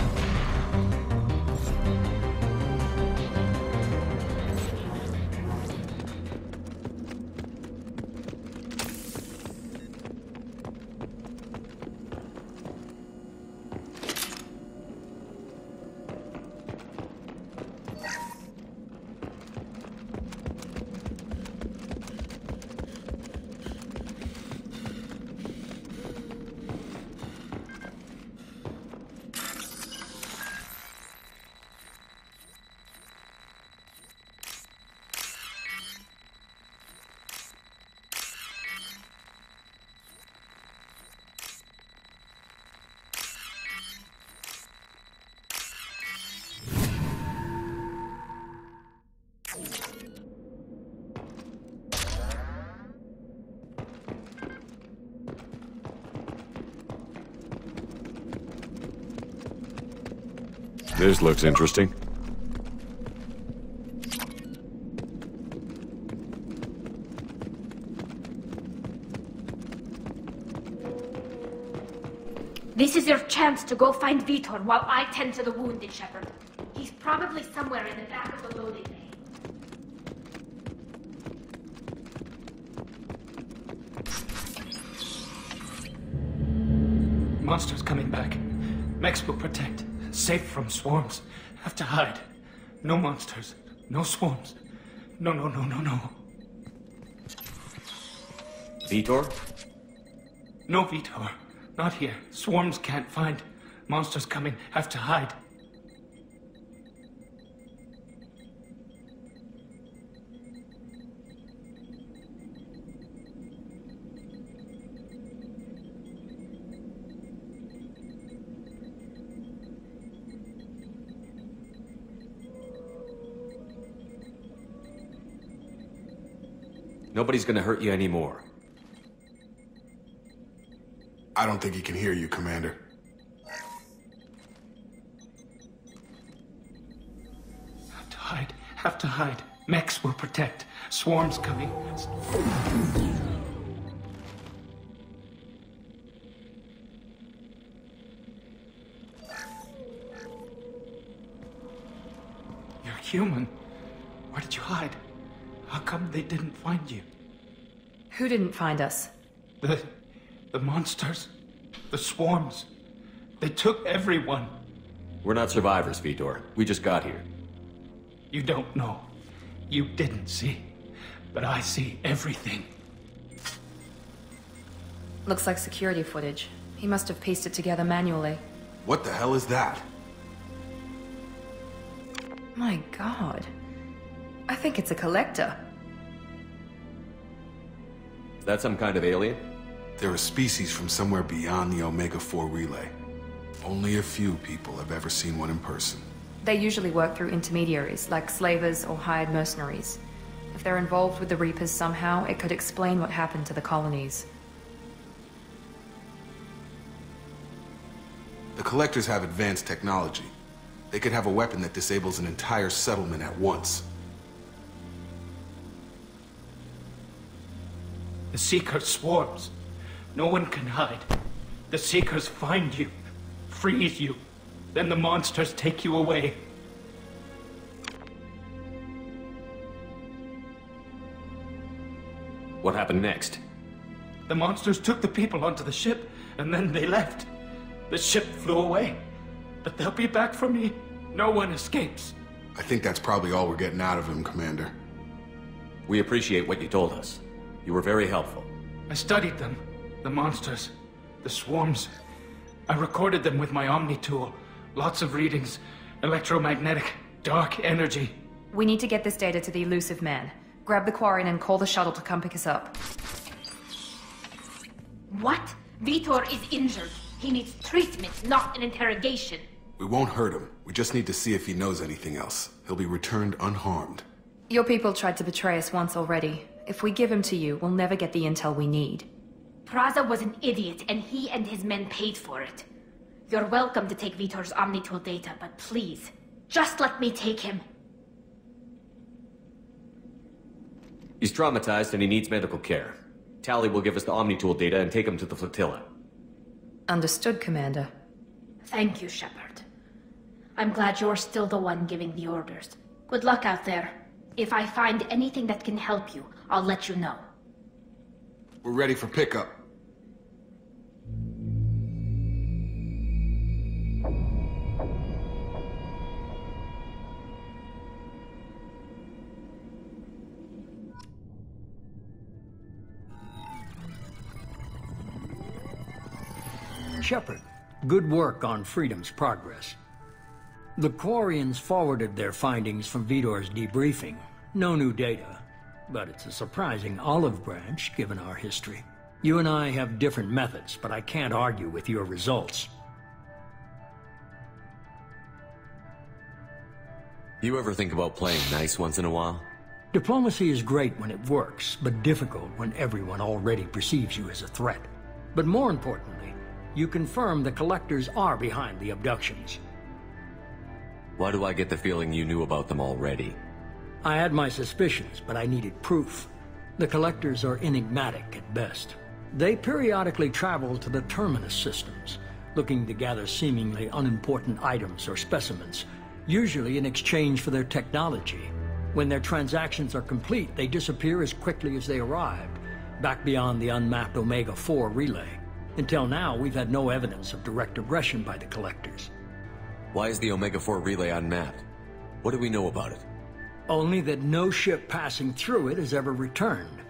This looks interesting. This is your chance to go find Vitor while I tend to the wounded, Shepard. He's probably somewhere in the back of the loading bay. Monsters coming back. Mechs will protect. Safe from swarms. Have to hide. No monsters. No swarms. No. Vitor? No, Vitor. Not here. Swarms can't find. Monsters coming. Have to hide. Nobody's gonna hurt you anymore. I don't think he can hear you, Commander. Have to hide. Have to hide. Mechs will protect. Swarms coming. You're human. Where did you hide? How come they didn't find you? Who didn't find us? The monsters. The swarms. They took everyone. We're not survivors, Vitor. We just got here. You don't know. You didn't see. But I see everything. Looks like security footage. He must have pieced it together manually. What the hell is that? My god. I think it's a collector. Is that some kind of alien? They're a species from somewhere beyond the Omega-4 relay. Only a few people have ever seen one in person. They usually work through intermediaries, like slavers or hired mercenaries. If they're involved with the Reapers somehow, it could explain what happened to the colonies. The Collectors have advanced technology. They could have a weapon that disables an entire settlement at once. The Seekers swarms. No one can hide. The Seekers find you, freeze you, then the monsters take you away. What happened next? The monsters took the people onto the ship, and then they left. The ship flew away. But they'll be back for me. No one escapes. I think that's probably all we're getting out of him, Commander. We appreciate what you told us. You were very helpful. I studied them. The monsters. The swarms. I recorded them with my Omni tool. Lots of readings. Electromagnetic. Dark energy. We need to get this data to the Elusive Man. Grab the Quarian and call the shuttle to come pick us up. What? Vitor is injured. He needs treatment, not an interrogation. We won't hurt him. We just need to see if he knows anything else. He'll be returned unharmed. Your people tried to betray us once already. If we give him to you, we'll never get the intel we need. Praza was an idiot, and he and his men paid for it. You're welcome to take Vitor's Omnitool data, but please, just let me take him. He's traumatized and he needs medical care. Tali will give us the Omnitool data and take him to the flotilla. Understood, Commander. Thank you, Shepard. I'm glad you're still the one giving the orders. Good luck out there. If I find anything that can help you, I'll let you know. We're ready for pickup. Shepard, good work on Freedom's progress. The Quarians forwarded their findings from Vitor's debriefing. No new data, but it's a surprising olive branch given our history. You and I have different methods, but I can't argue with your results. You ever think about playing nice once in a while? Diplomacy is great when it works, but difficult when everyone already perceives you as a threat. But more importantly, you confirm the Collectors are behind the abductions. Why do I get the feeling you knew about them already? I had my suspicions, but I needed proof. The Collectors are enigmatic at best. They periodically travel to the Terminus systems, looking to gather seemingly unimportant items or specimens, usually in exchange for their technology. When their transactions are complete, they disappear as quickly as they arrived, back beyond the unmapped Omega-4 relay. Until now, we've had no evidence of direct aggression by the Collectors. Why is the Omega-4 relay unmapped? What do we know about it? Only that no ship passing through it has ever returned.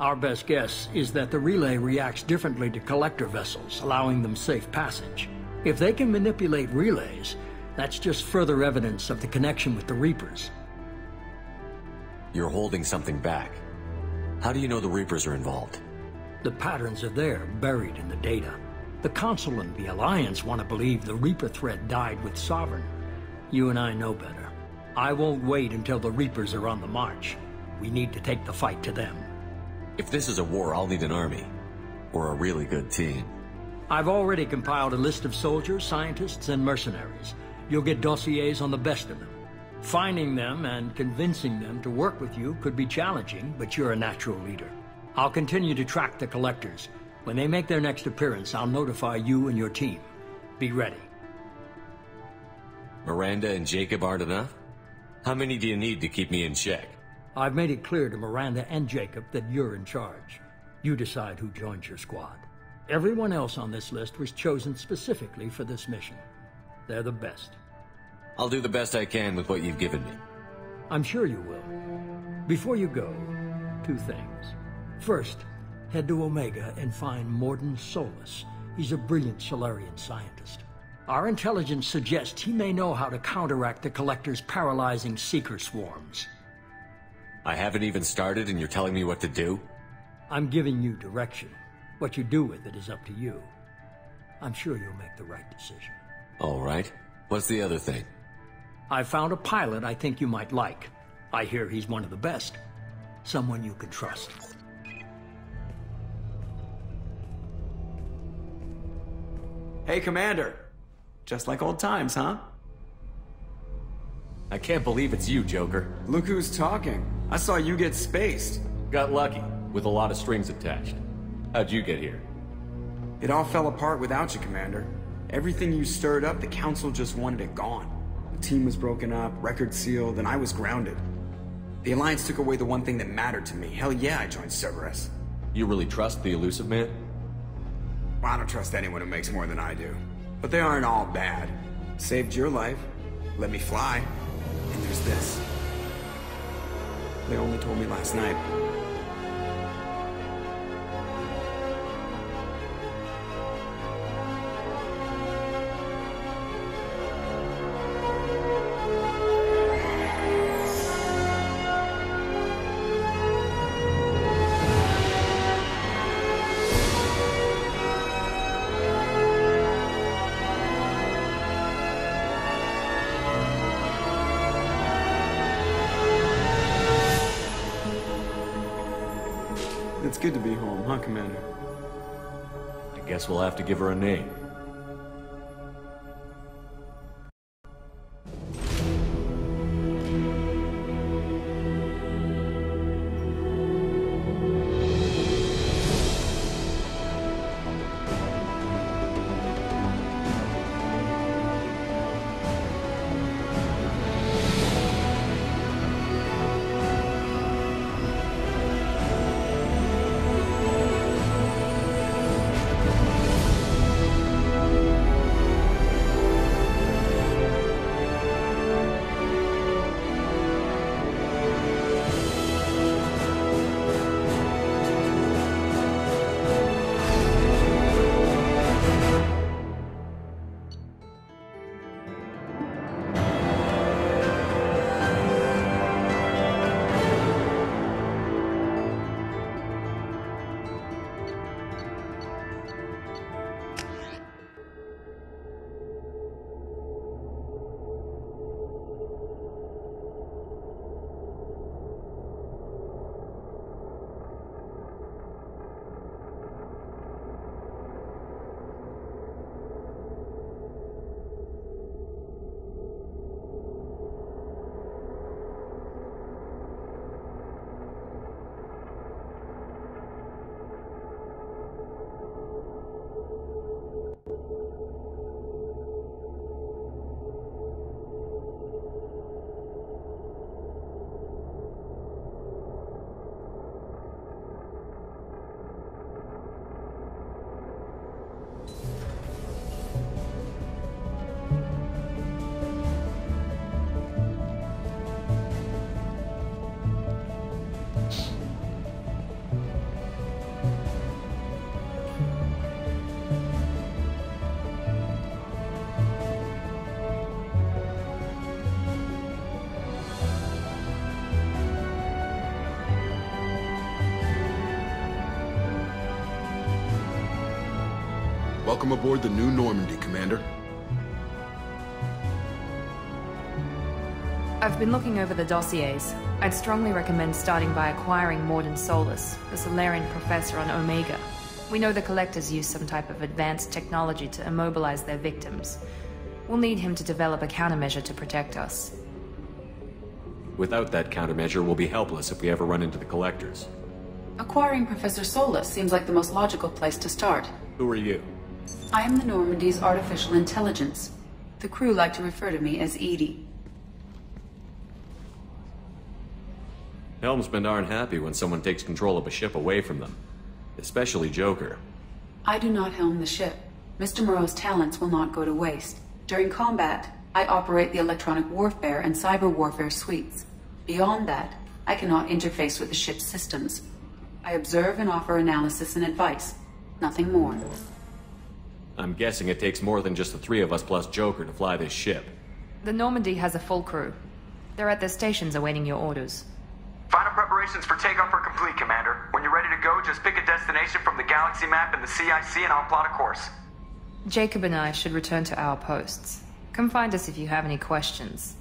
Our best guess is that the relay reacts differently to collector vessels, allowing them safe passage. If they can manipulate relays, that's just further evidence of the connection with the Reapers. You're holding something back. How do you know the Reapers are involved? The patterns are there, buried in the data. The Council and the Alliance want to believe the Reaper threat died with Sovereign. You and I know better. I won't wait until the Reapers are on the march. We need to take the fight to them. If this is a war, I'll need an army. Or a really good team. I've already compiled a list of soldiers, scientists, and mercenaries. You'll get dossiers on the best of them. Finding them and convincing them to work with you could be challenging, but you're a natural leader. I'll continue to track the collectors. When they make their next appearance, I'll notify you and your team. Be ready. Miranda and Jacob aren't enough? How many do you need to keep me in check? I've made it clear to Miranda and Jacob that you're in charge. You decide who joins your squad. Everyone else on this list was chosen specifically for this mission. They're the best. I'll do the best I can with what you've given me. I'm sure you will. Before you go, 2 things. First, head to Omega and find Mordin Solus. He's a brilliant Solarian scientist. Our intelligence suggests he may know how to counteract the Collector's paralyzing Seeker swarms. I haven't even started and you're telling me what to do? I'm giving you direction. What you do with it is up to you. I'm sure you'll make the right decision. All right. What's the other thing? I found a pilot I think you might like. I hear he's one of the best. Someone you can trust. Hey, Commander. Just like old times, huh? I can't believe it's you, Joker. Look who's talking. I saw you get spaced. Got lucky, with a lot of strings attached. How'd you get here? It all fell apart without you, Commander. Everything you stirred up, the Council just wanted it gone. The team was broken up, record sealed, and I was grounded. The Alliance took away the one thing that mattered to me. Hell yeah, I joined Cerberus. You really trust the Illusive Man? Well, I don't trust anyone who makes more than I do. But they aren't all bad. Saved your life, let me fly, and there's this. They only told me last night. It's good to be home, huh, Commander? I guess we'll have to give her a name. Welcome aboard the new Normandy, Commander. I've been looking over the dossiers. I'd strongly recommend starting by acquiring Mordin Solus, the Solarian professor on Omega. We know the Collectors use some type of advanced technology to immobilize their victims. We'll need him to develop a countermeasure to protect us. Without that countermeasure, we'll be helpless if we ever run into the Collectors. Acquiring Professor Solus seems like the most logical place to start. Who are you? I am the Normandy's artificial intelligence. The crew like to refer to me as Edie. Helmsmen aren't happy when someone takes control of a ship away from them. Especially Joker. I do not helm the ship. Mr. Moreau's talents will not go to waste. During combat, I operate the electronic warfare and cyber warfare suites. Beyond that, I cannot interface with the ship's systems. I observe and offer analysis and advice. Nothing more. I'm guessing it takes more than just the three of us plus Joker to fly this ship. The Normandy has a full crew. They're at their stations awaiting your orders. Final preparations for takeoff are complete, Commander. When you're ready to go, just pick a destination from the galaxy map and the CIC and I'll plot a course. Jacob and I should return to our posts. Come find us if you have any questions.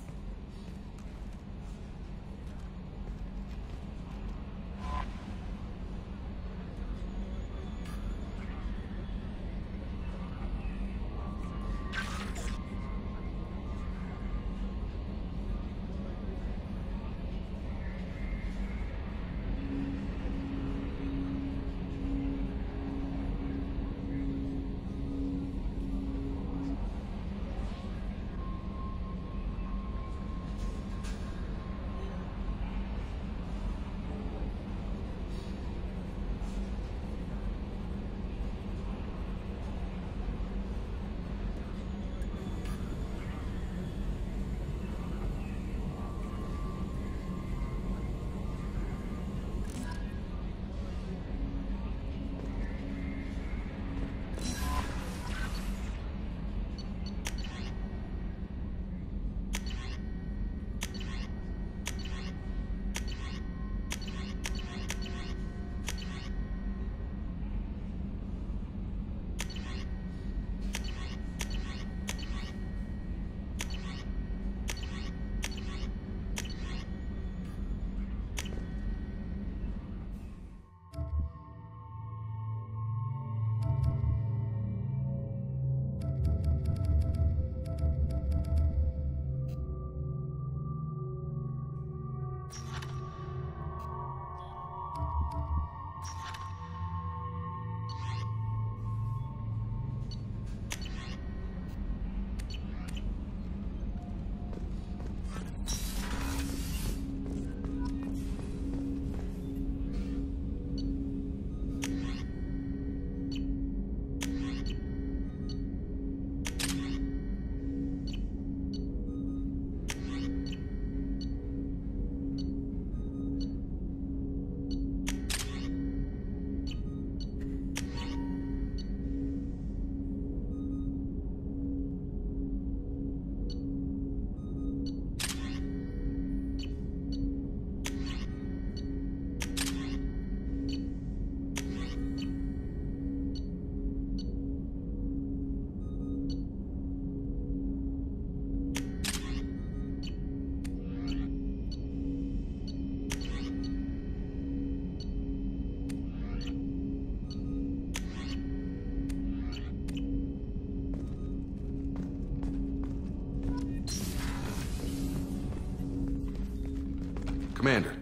Commander,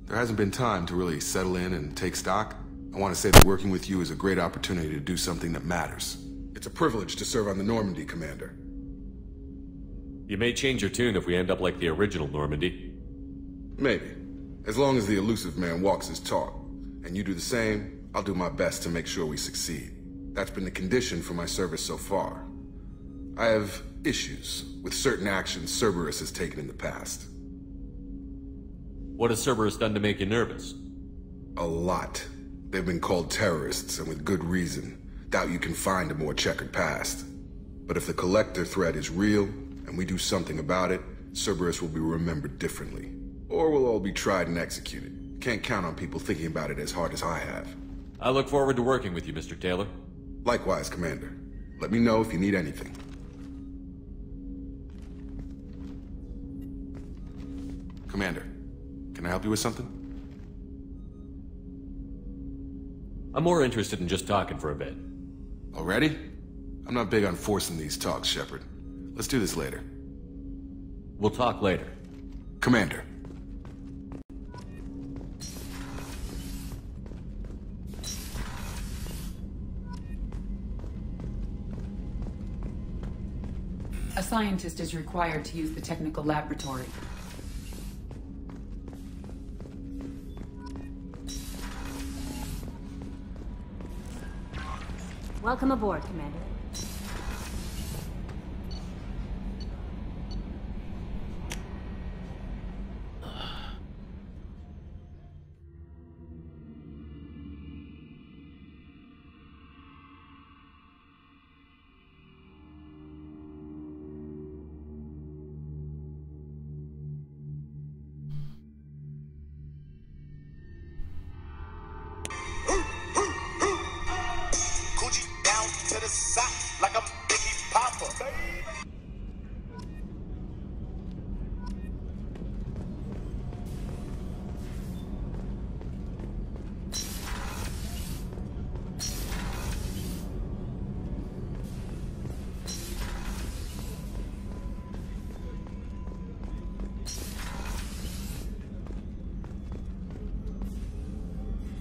there hasn't been time to really settle in and take stock. I want to say that working with you is a great opportunity to do something that matters. It's a privilege to serve on the Normandy, Commander. You may change your tune if we end up like the original Normandy. Maybe. As long as the elusive man walks his talk, and you do the same, I'll do my best to make sure we succeed. That's been the condition for my service so far. I have issues with certain actions Cerberus has taken in the past. What has Cerberus done to make you nervous? A lot. They've been called terrorists, and with good reason. Doubt you can find a more checkered past. But if the Collector threat is real, and we do something about it, Cerberus will be remembered differently. Or we'll all be tried and executed. Can't count on people thinking about it as hard as I have. I look forward to working with you, Mr. Taylor. Likewise, Commander. Let me know if you need anything. Commander, can I help you with something? I'm more interested in just talking for a bit. Already? I'm not big on forcing these talks, Shepard. Let's do this later. We'll talk later. Commander. A scientist is required to use the technical laboratory. Welcome aboard, Commander.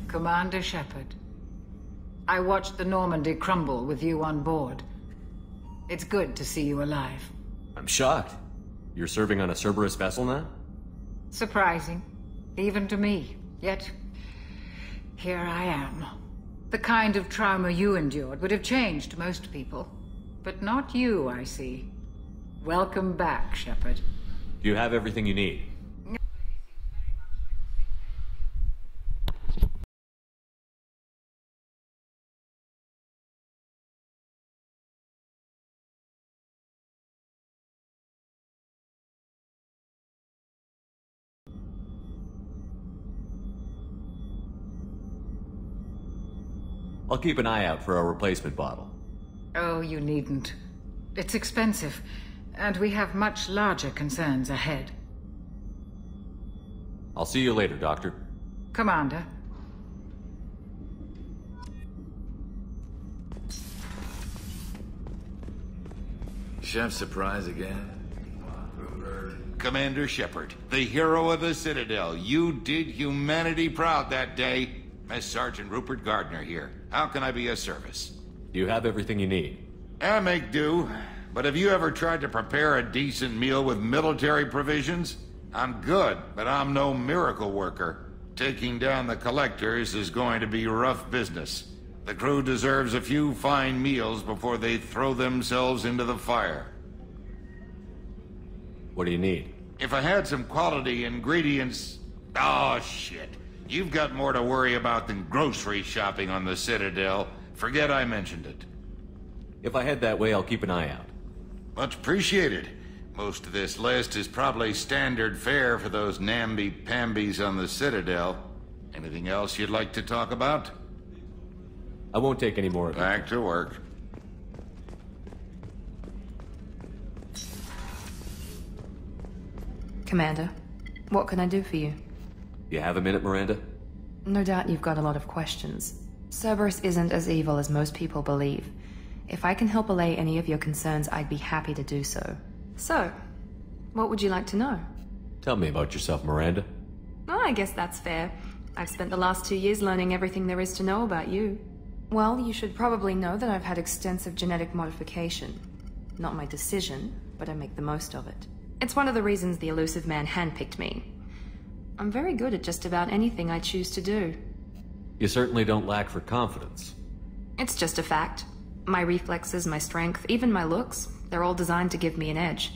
Commander Shepard, I watched the Normandy crumble with you on board. It's good to see you alive. I'm shocked. You're serving on a Cerberus vessel now? Surprising, even to me. Yet, here I am. The kind of trauma you endured would have changed most people. But not you, I see. Welcome back, Shepard. Do you have everything you need? I'll keep an eye out for a replacement bottle. Oh, you needn't. It's expensive, and we have much larger concerns ahead. I'll see you later, Doctor. Commander. Chef surprise again? Commander Shepard, the hero of the Citadel. You did humanity proud that day. Mess Sergeant Rupert Gardner here. How can I be of service? Do you have everything you need? I make do. But have you ever tried to prepare a decent meal with military provisions? I'm good, but I'm no miracle worker. Taking down the collectors is going to be rough business. The crew deserves a few fine meals before they throw themselves into the fire. What do you need? If I had some quality ingredients... Oh, shit. You've got more to worry about than grocery shopping on the Citadel. Forget I mentioned it. If I head that way, I'll keep an eye out. Much appreciated. Most of this list is probably standard fare for those namby-pambies on the Citadel. Anything else you'd like to talk about? I won't take any more of it. Back to work. Commander, what can I do for you? You have a minute, Miranda? No doubt you've got a lot of questions. Cerberus isn't as evil as most people believe. If I can help allay any of your concerns, I'd be happy to do so. So, what would you like to know? Tell me about yourself, Miranda. Oh, I guess that's fair. I've spent the last 2 years learning everything there is to know about you. Well, you should probably know that I've had extensive genetic modification. Not my decision, but I make the most of it. It's one of the reasons the Elusive Man handpicked me. I'm very good at just about anything I choose to do. You certainly don't lack for confidence. It's just a fact. My reflexes, my strength, even my looks, they're all designed to give me an edge.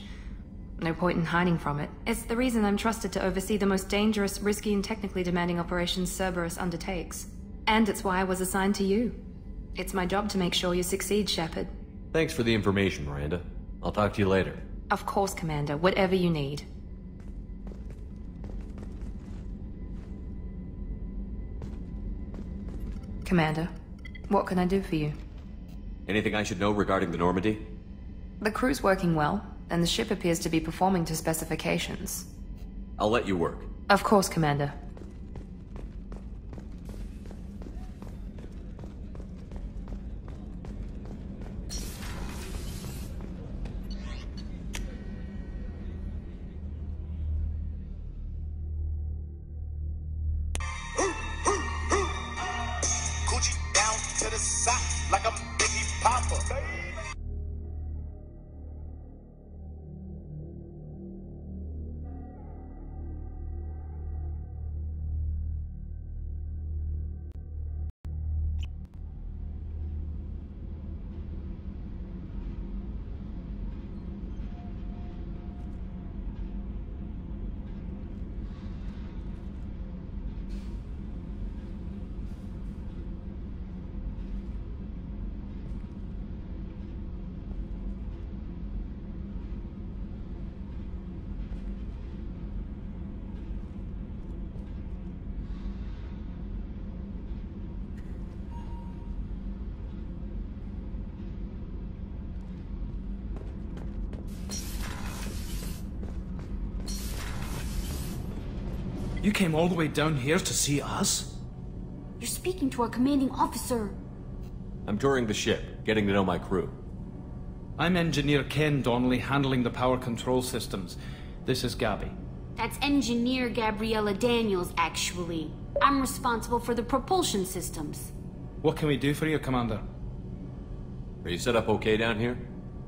No point in hiding from it. It's the reason I'm trusted to oversee the most dangerous, risky, and technically demanding operations Cerberus undertakes. And it's why I was assigned to you. It's my job to make sure you succeed, Shepard. Thanks for the information, Miranda. I'll talk to you later. Of course, Commander. Whatever you need. Commander, what can I do for you? Anything I should know regarding the Normandy? The crew's working well, and the ship appears to be performing to specifications. I'll let you work. Of course, Commander. Coochie down to the side like I'm Biggie Papa. You came all the way down here to see us? You're speaking to our commanding officer. I'm touring the ship, getting to know my crew. I'm Engineer Ken Donnelly, handling the power control systems. This is Gabby. That's Engineer Gabriella Daniels, actually. I'm responsible for the propulsion systems. What can we do for you, Commander? Are you set up okay down here?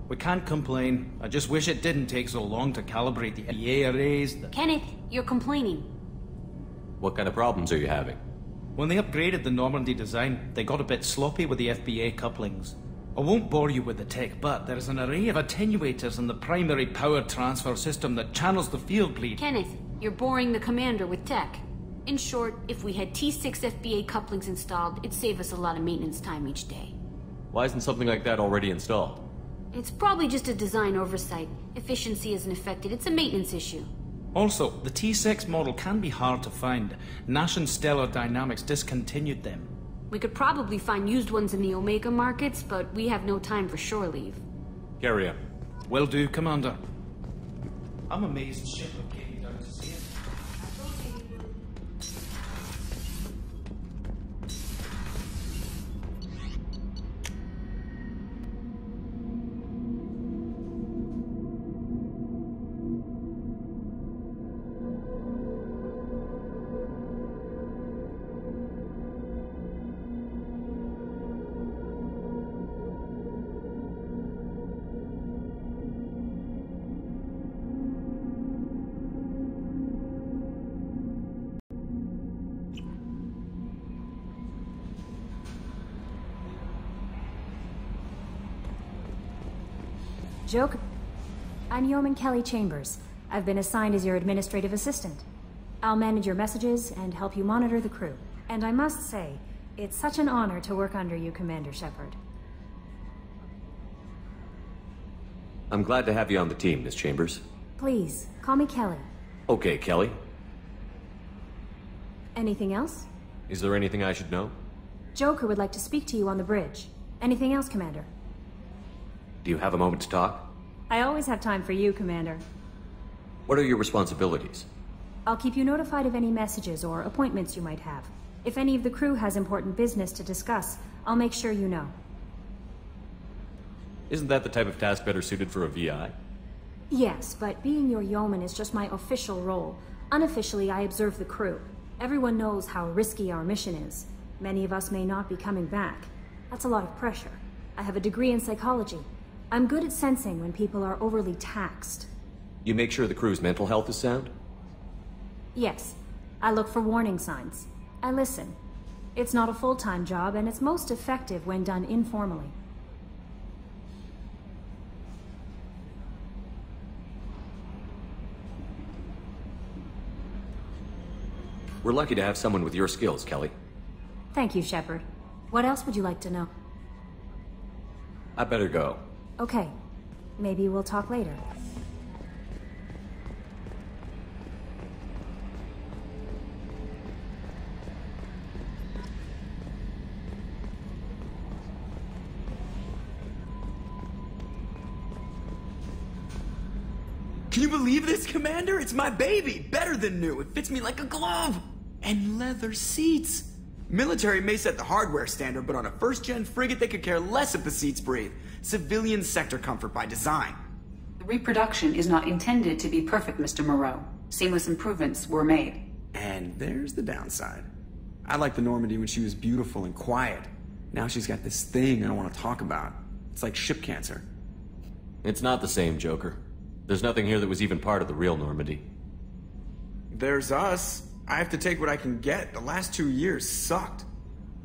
We can't complain. I just wish it didn't take so long to calibrate the FBA arrays. Kenneth, you're complaining. What kind of problems are you having? When they upgraded the Normandy design, they got a bit sloppy with the FBA couplings. I won't bore you with the tech, but there's an array of attenuators in the primary power transfer system that channels the field bleed. Kenneth, you're boring the commander with tech. In short, if we had T6 FBA couplings installed, it'd save us a lot of maintenance time each day. Why isn't something like that already installed? It's probably just a design oversight. Efficiency isn't affected, it's a maintenance issue. Also, the T6 model can be hard to find. Nash and Stellar Dynamics discontinued them. We could probably find used ones in the Omega markets, but we have no time for shore leave. Carry on. Will do, Commander. I'm amazed Shepard came down to see it. Joke. I'm Yeoman Kelly Chambers. I've been assigned as your administrative assistant. I'll manage your messages and help you monitor the crew. And I must say, it's such an honor to work under you, Commander Shepard. I'm glad to have you on the team, Miss Chambers. Please, call me Kelly. Okay, Kelly. Anything else? Is there anything I should know? Joker would like to speak to you on the bridge. Anything else, Commander? Do you have a moment to talk? I always have time for you, Commander. What are your responsibilities? I'll keep you notified of any messages or appointments you might have. If any of the crew has important business to discuss, I'll make sure you know. Isn't that the type of task better suited for a VI? Yes, but being your yeoman is just my official role. Unofficially, I observe the crew. Everyone knows how risky our mission is. Many of us may not be coming back. That's a lot of pressure. I have a degree in psychology. I'm good at sensing when people are overly taxed. You make sure the crew's mental health is sound? Yes. I look for warning signs. I listen. It's not a full-time job, and it's most effective when done informally. We're lucky to have someone with your skills, Kelly. Thank you, Shepard. What else would you like to know? I better go. Okay. Maybe we'll talk later. Can you believe this, Commander? It's my baby! Better than new. It fits me like a glove! And leather seats! Military may set the hardware standard, but on a first-gen frigate they could care less if the seats breathe. Civilian sector comfort by design. The reproduction is not intended to be perfect, Mr. Moreau. Seamless improvements were made. And there's the downside. I liked the Normandy when she was beautiful and quiet. Now she's got this thing I don't want to talk about. It's like ship cancer. It's not the same, Joker. There's nothing here that was even part of the real Normandy. There's us. I have to take what I can get. The last 2 years sucked.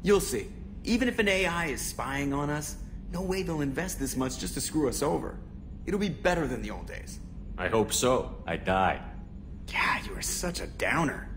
You'll see. Even if an AI is spying on us, no way they'll invest this much just to screw us over. It'll be better than the old days. I hope so. I died. Yeah, you are such a downer.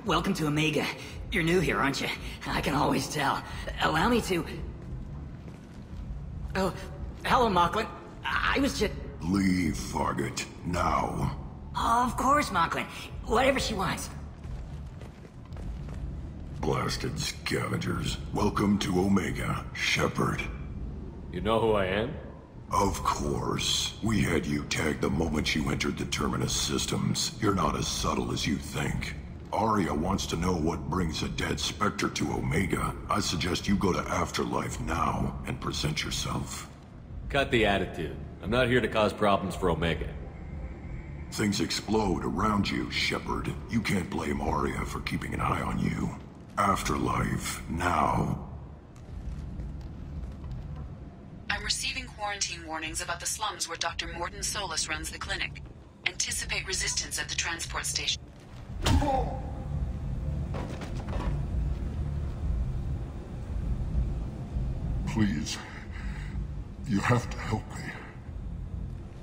Welcome to Omega. You're new here, aren't you? I can always tell. Allow me to... Oh, hello, Mocklin. I was just... Leave, Fargate. Now. Of course, Mocklin. Whatever she wants. Blasted scavengers. Welcome to Omega, Shepard. You know who I am? Of course. We had you tagged the moment you entered the Terminus systems. You're not as subtle as you think. Aria wants to know what brings a dead Spectre to Omega. I suggest you go to Afterlife now and present yourself. Cut the attitude. I'm not here to cause problems for Omega. Things explode around you, Shepard. You can't blame Aria for keeping an eye on you. Afterlife, now. I'm receiving quarantine warnings about the slums where Dr. Mordin Solus runs the clinic. Anticipate resistance at the transport station. Please. You have to help me.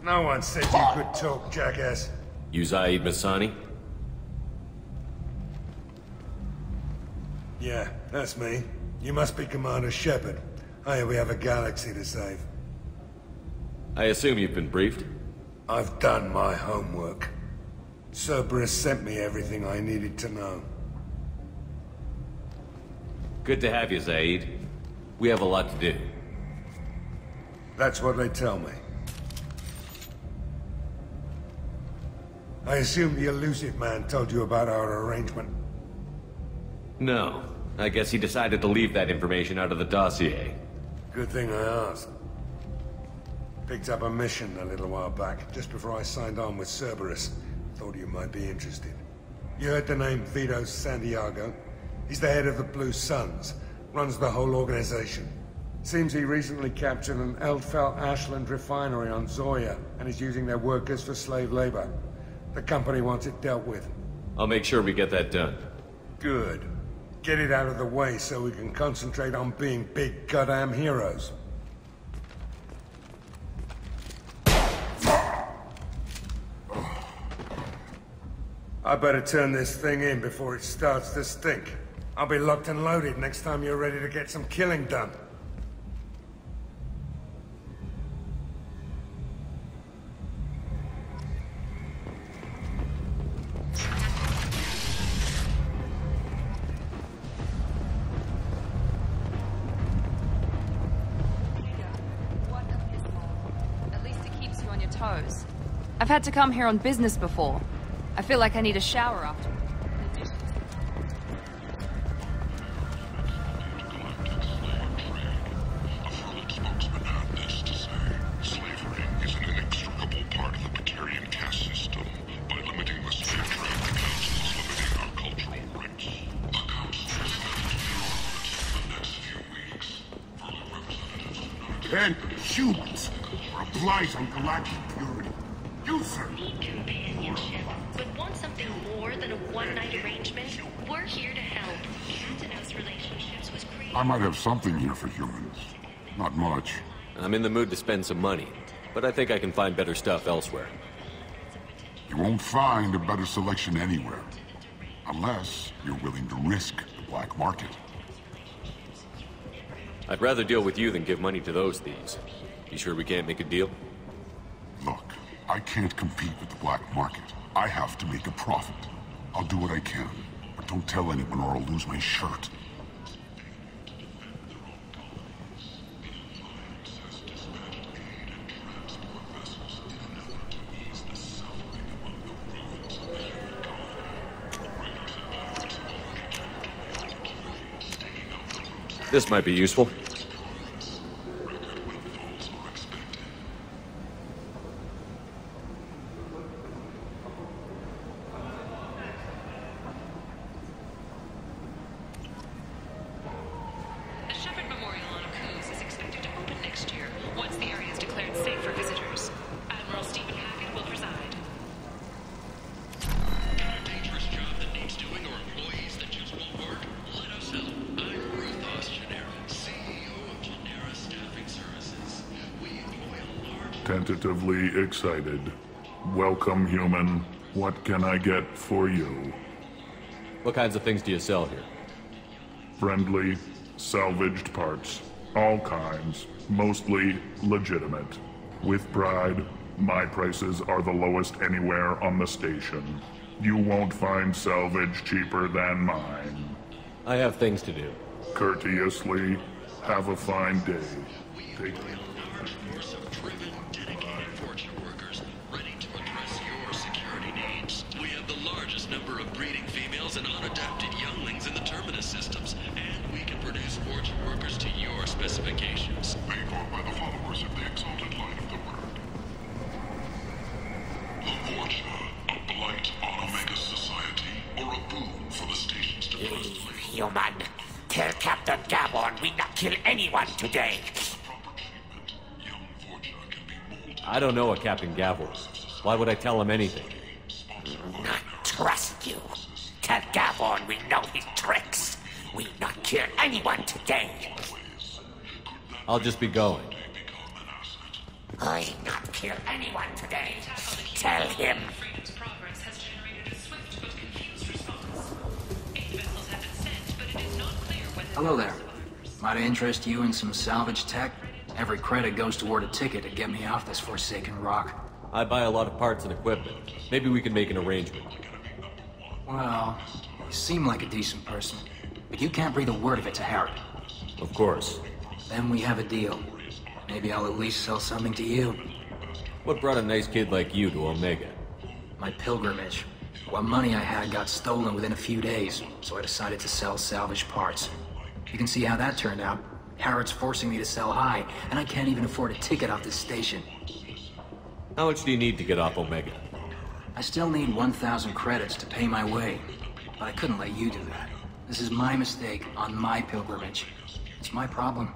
No one said you could talk, jackass. You Zaid Masani? Yeah, that's me. You must be Commander Shepard. Hey, we have a galaxy to save. I assume you've been briefed? I've done my homework. Cerberus sent me everything I needed to know. Good to have you, Zaid. We have a lot to do. That's what they tell me. I assume the Illusive Man told you about our arrangement? No. I guess he decided to leave that information out of the dossier. Good thing I asked. Picked up a mission a little while back, just before I signed on with Cerberus. Thought you might be interested. You heard the name Vito Santiago? He's the head of the Blue Suns, runs the whole organization. Seems he recently captured an Eldfell Ashland refinery on Zoya, and is using their workers for slave labor. The company wants it dealt with. I'll make sure we get that done. Good. Get it out of the way so we can concentrate on being big goddamn heroes. I better turn this thing in before it starts to stink. I'll be locked and loaded next time you're ready to get some killing done. I've had to come here on business before. I feel like I need a shower after. Slavery is an inextricable part of the Batarian caste system. By limiting the slave trade, the Council is limiting our cultural rights. The Council is going to the next few weeks. And humans are a blight on galactic purity. You, sir. Need companionship, but want something more than a one-night arrangement? We're here to help. Cat-and-mouse relationships was created. I might have something here for humans. Not much. I'm in the mood to spend some money, but I think I can find better stuff elsewhere. You won't find a better selection anywhere. Unless you're willing to risk the black market. I'd rather deal with you than give money to those thieves. You sure we can't make a deal? Look, I can't compete with the black market. I have to make a profit. I'll do what I can, but don't tell anyone or I'll lose my shirt. This might be useful. Tentatively excited. Welcome, human. What can I get for you? What kinds of things do you sell here? Friendly, salvaged parts. All kinds. Mostly legitimate. With pride, my prices are the lowest anywhere on the station. You won't find salvage cheaper than mine. I have things to do. Courteously, have a fine day. Take We have the largest number of breeding females and unadapted younglings in the Terminus systems, and we can produce fortune workers to your specifications. Paid for by the followers of the exalted line of the word. The Vorcha, a blight on Omega society, or a boon for the station's development. Human, tell Captain Gavon we not kill anyone today. I don't know a Captain Gavor. Why would I tell him anything? Not trust you. Tell Gavon we know his tricks. We not kill anyone today. I'll just be going. I not kill anyone today. Tell him. Hello there. Might I interest you in some salvage tech? Every credit goes toward a ticket to get me off this forsaken rock. I buy a lot of parts and equipment. Maybe we can make an arrangement. Well, you seem like a decent person, but you can't breathe a word of it to Harrod. Of course. Then we have a deal. Maybe I'll at least sell something to you. What brought a nice kid like you to Omega? My pilgrimage. What money I had got stolen within a few days, so I decided to sell salvage parts. You can see how that turned out. Harrod's forcing me to sell high, and I can't even afford a ticket off this station. How much do you need to get off Omega? I still need 1,000 credits to pay my way, but I couldn't let you do that. This is my mistake on my pilgrimage. It's my problem.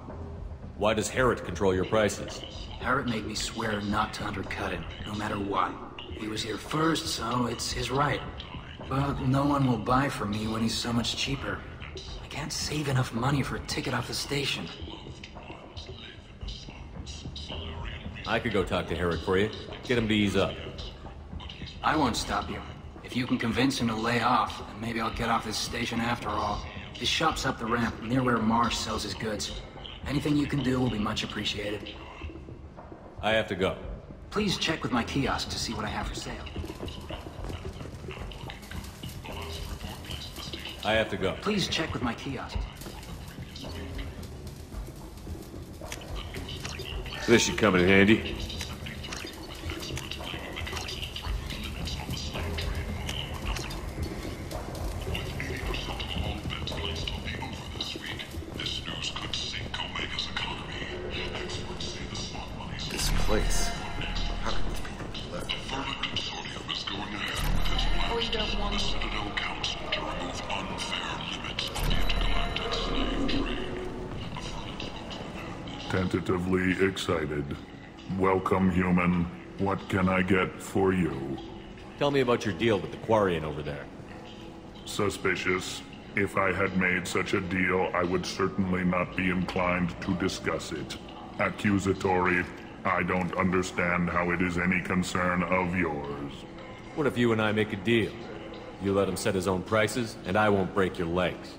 Why does Harrod control your prices? Harrod made me swear not to undercut it, no matter what. He was here first, so it's his right. But no one will buy from me when he's so much cheaper. I can't save enough money for a ticket off the station. I could go talk to Harrod for you. Get him to ease up. I won't stop you. If you can convince him to lay off, then maybe I'll get off this station after all. His shop's up the ramp, near where Marsh sells his goods. Anything you can do will be much appreciated. I have to go. Please check with my kiosk to see what I have for sale. I have to go. Please check with my kiosk. This should come in handy. This place. How can these people be left? A verdict consortium is going ahead with his We don't want Citadel Council to remove unfair limits on the intergalactic slave trade. Tentatively excited. Welcome, human. What can I get for you? Tell me about your deal with the Quarian over there. Suspicious. If I had made such a deal, I would certainly not be inclined to discuss it. Accusatory. I don't understand how it is any concern of yours. What if you and I make a deal? You let him set his own prices, and I won't break your legs.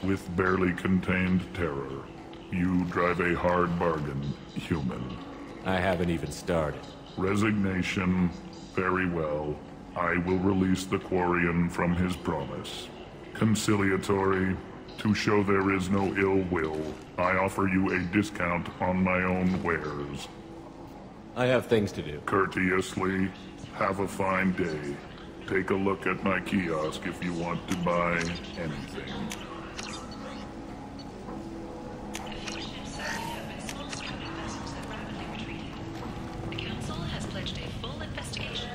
With barely contained terror, you drive a hard bargain, human. I haven't even started. Resignation. Very well. I will release the Quarian from his promise. Conciliatory. To show there is no ill will, I offer you a discount on my own wares. I have things to do. Courteously, have a fine day. Take a look at my kiosk if you want to buy anything. The Council has pledged a full investigation.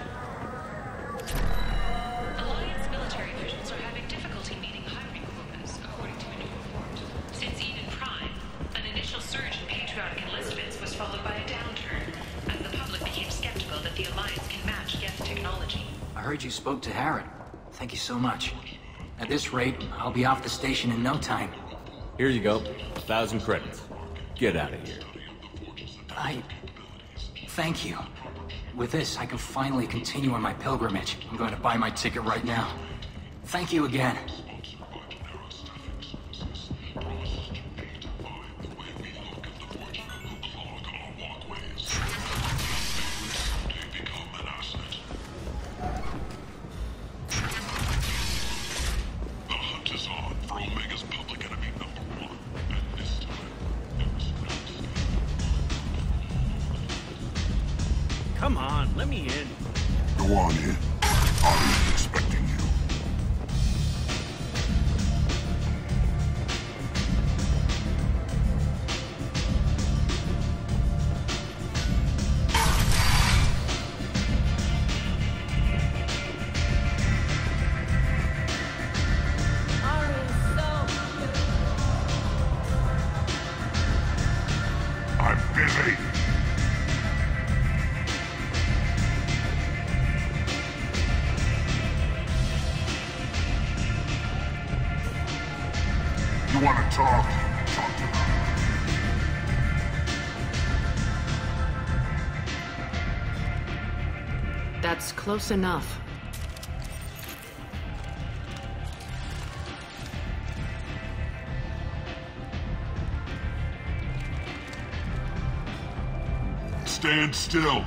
Alliance military officials are having difficulty meeting hiring quotas, according to a new report. Since Eden Prime, an initial surge in patriotic enlistments was followed by a downturn, as the public became skeptical that the Alliance can match Geth technology. I heard you spoke to Harrod. Thank you so much. At this rate, I'll be off the station in no time. Here you go. 1,000 credits. Get out of here. Thank you. With this, I can finally continue on my pilgrimage. I'm going to buy my ticket right now. Thank you again. Come on, let me in. Go on in. Ari's expecting you. I'm busy. You want to talk? Talk to me. That's close enough. Stand still.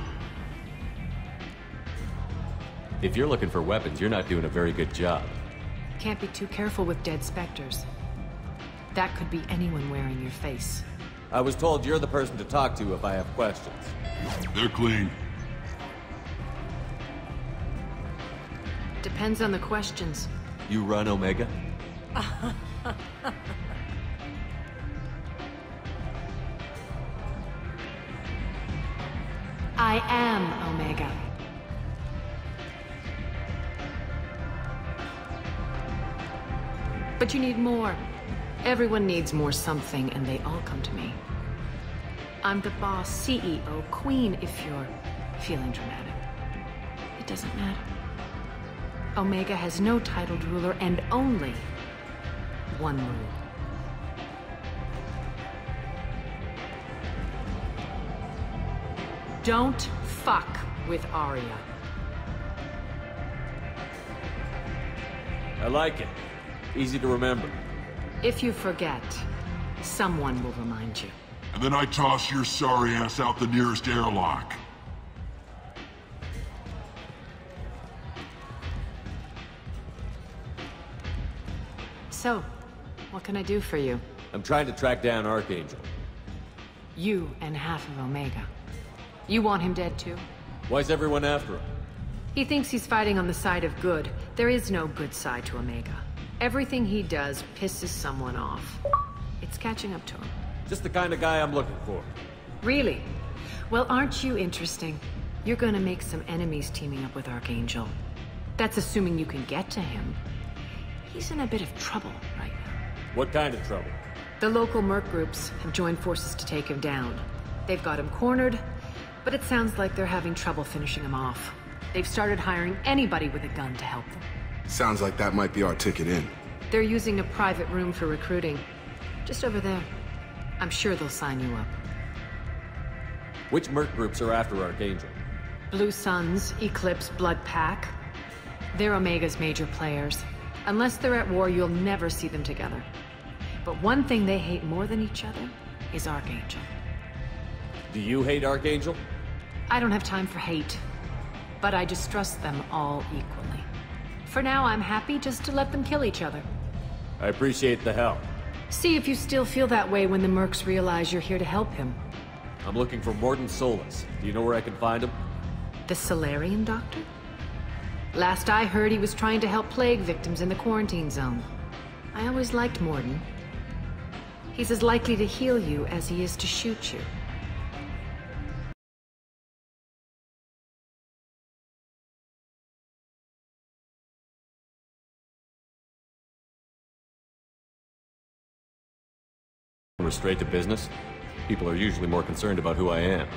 If you're looking for weapons, you're not doing a very good job. Can't be too careful with dead specters. That could be anyone wearing your face. I was told you're the person to talk to if I have questions. They're clean. Depends on the questions. You run Omega? I am Omega. But you need more. Everyone needs more something, and they all come to me. I'm the boss, CEO, queen, if you're feeling dramatic. It doesn't matter. Omega has no titled ruler and only one rule. Don't fuck with Aria. I like it. Easy to remember. If you forget, someone will remind you. And then I toss your sorry ass out the nearest airlock. So, what can I do for you? I'm trying to track down Archangel. You and half of Omega. You want him dead too? Why's everyone after him? He thinks he's fighting on the side of good. There is no good side to Omega. Everything he does pisses someone off. It's catching up to him. Just the kind of guy I'm looking for. Really? Well, aren't you interesting? You're gonna make some enemies teaming up with Archangel. That's assuming you can get to him. He's in a bit of trouble right now. What kind of trouble? The local merc groups have joined forces to take him down. They've got him cornered, but it sounds like they're having trouble finishing him off. They've started hiring anybody with a gun to help them. Sounds like that might be our ticket in. They're using a private room for recruiting. Just over there. I'm sure they'll sign you up. Which merc groups are after Archangel? Blue Suns, Eclipse, Blood Pack. They're Omega's major players. Unless they're at war, you'll never see them together. But one thing they hate more than each other is Archangel. Do you hate Archangel? I don't have time for hate. But I distrust them all equally. For now, I'm happy just to let them kill each other. I appreciate the help. See if you still feel that way when the mercs realize you're here to help him. I'm looking for Mordin Solus. Do you know where I can find him? The Solarian doctor? Last I heard, he was trying to help plague victims in the quarantine zone. I always liked Mordin. He's as likely to heal you as he is to shoot you. We're straight to business. People are usually more concerned about who I am.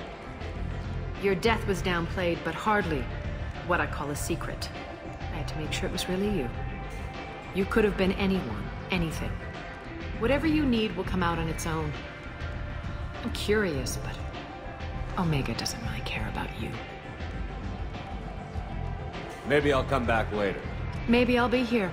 Your death was downplayed, but hardly what I call a secret. I had to make sure it was really you. You could have been anyone, anything. Whatever you need will come out on its own. I'm curious, but Omega doesn't really care about you. Maybe I'll come back later. Maybe I'll be here.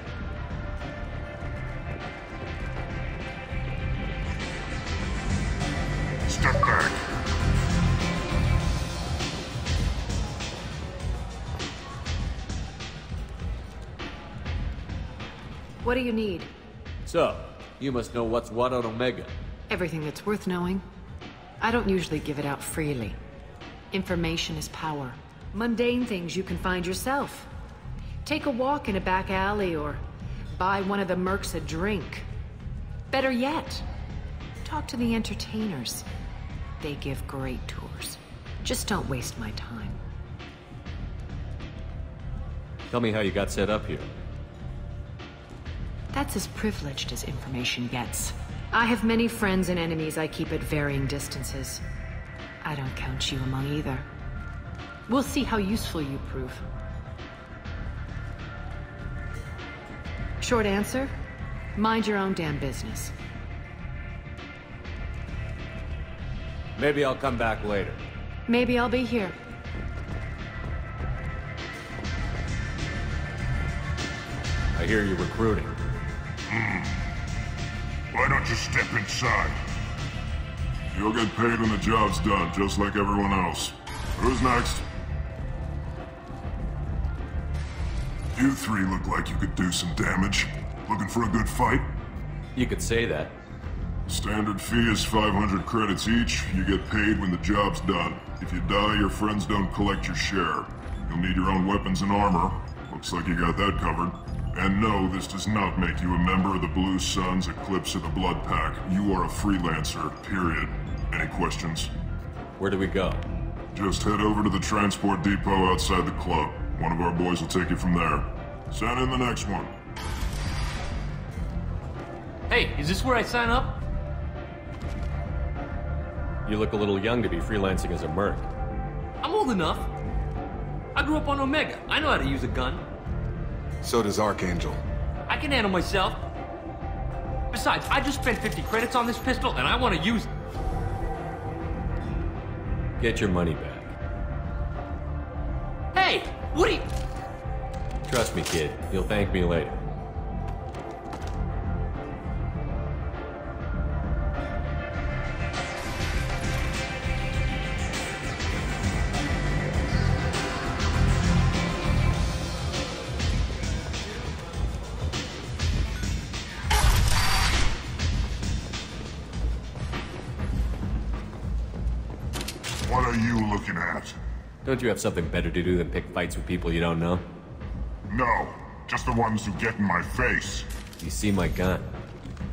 What do you need? So, you must know what's what on Omega. Everything that's worth knowing. I don't usually give it out freely. Information is power. Mundane things you can find yourself. Take a walk in a back alley or buy one of the mercs a drink. Better yet, talk to the entertainers. They give great tours. Just don't waste my time. Tell me how you got set up here. That's as privileged as information gets. I have many friends and enemies I keep at varying distances. I don't count you among either. We'll see how useful you prove. Short answer, mind your own damn business. Maybe I'll come back later. Maybe I'll be here. I hear you're recruiting. Why don't you step inside? You'll get paid when the job's done, just like everyone else. Who's next? You three look like you could do some damage. Looking for a good fight? You could say that. Standard fee is 500 credits each. You get paid when the job's done. If you die, your friends don't collect your share. You'll need your own weapons and armor. Looks like you got that covered. And no, this does not make you a member of the Blue Suns, Eclipse, or the Blood Pack. You are a freelancer, period. Any questions? Where do we go? Just head over to the transport depot outside the club. One of our boys will take you from there. Send in the next one. Hey, is this where I sign up? You look a little young to be freelancing as a merc. I'm old enough. I grew up on Omega. I know how to use a gun. So does Archangel. I can handle myself. Besides, I just spent 50 credits on this pistol, and I want to use it. Get your money back. Hey, what are you... Trust me, kid. You'll thank me later. What are you looking at? Don't you have something better to do than pick fights with people you don't know? No, just the ones who get in my face. You see my gun.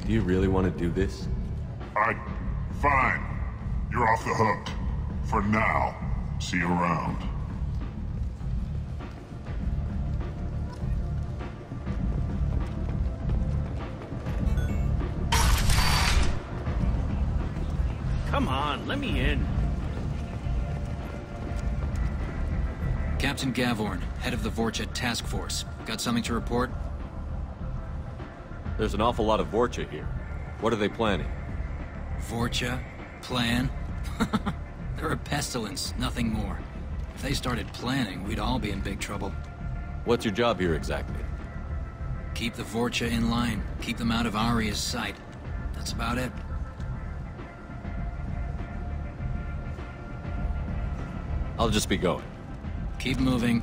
Do you really want to do this? Fine. You're off the hook. For now. See you around. Come on, let me in. Captain Gavorn, head of the Vorcha Task Force. Got something to report? There's an awful lot of Vorcha here. What are they planning? Vorcha? Plan? They're a pestilence, nothing more. If they started planning, we'd all be in big trouble. What's your job here exactly? Keep the Vorcha in line. Keep them out of Aria's sight. That's about it. I'll just be going. Keep moving.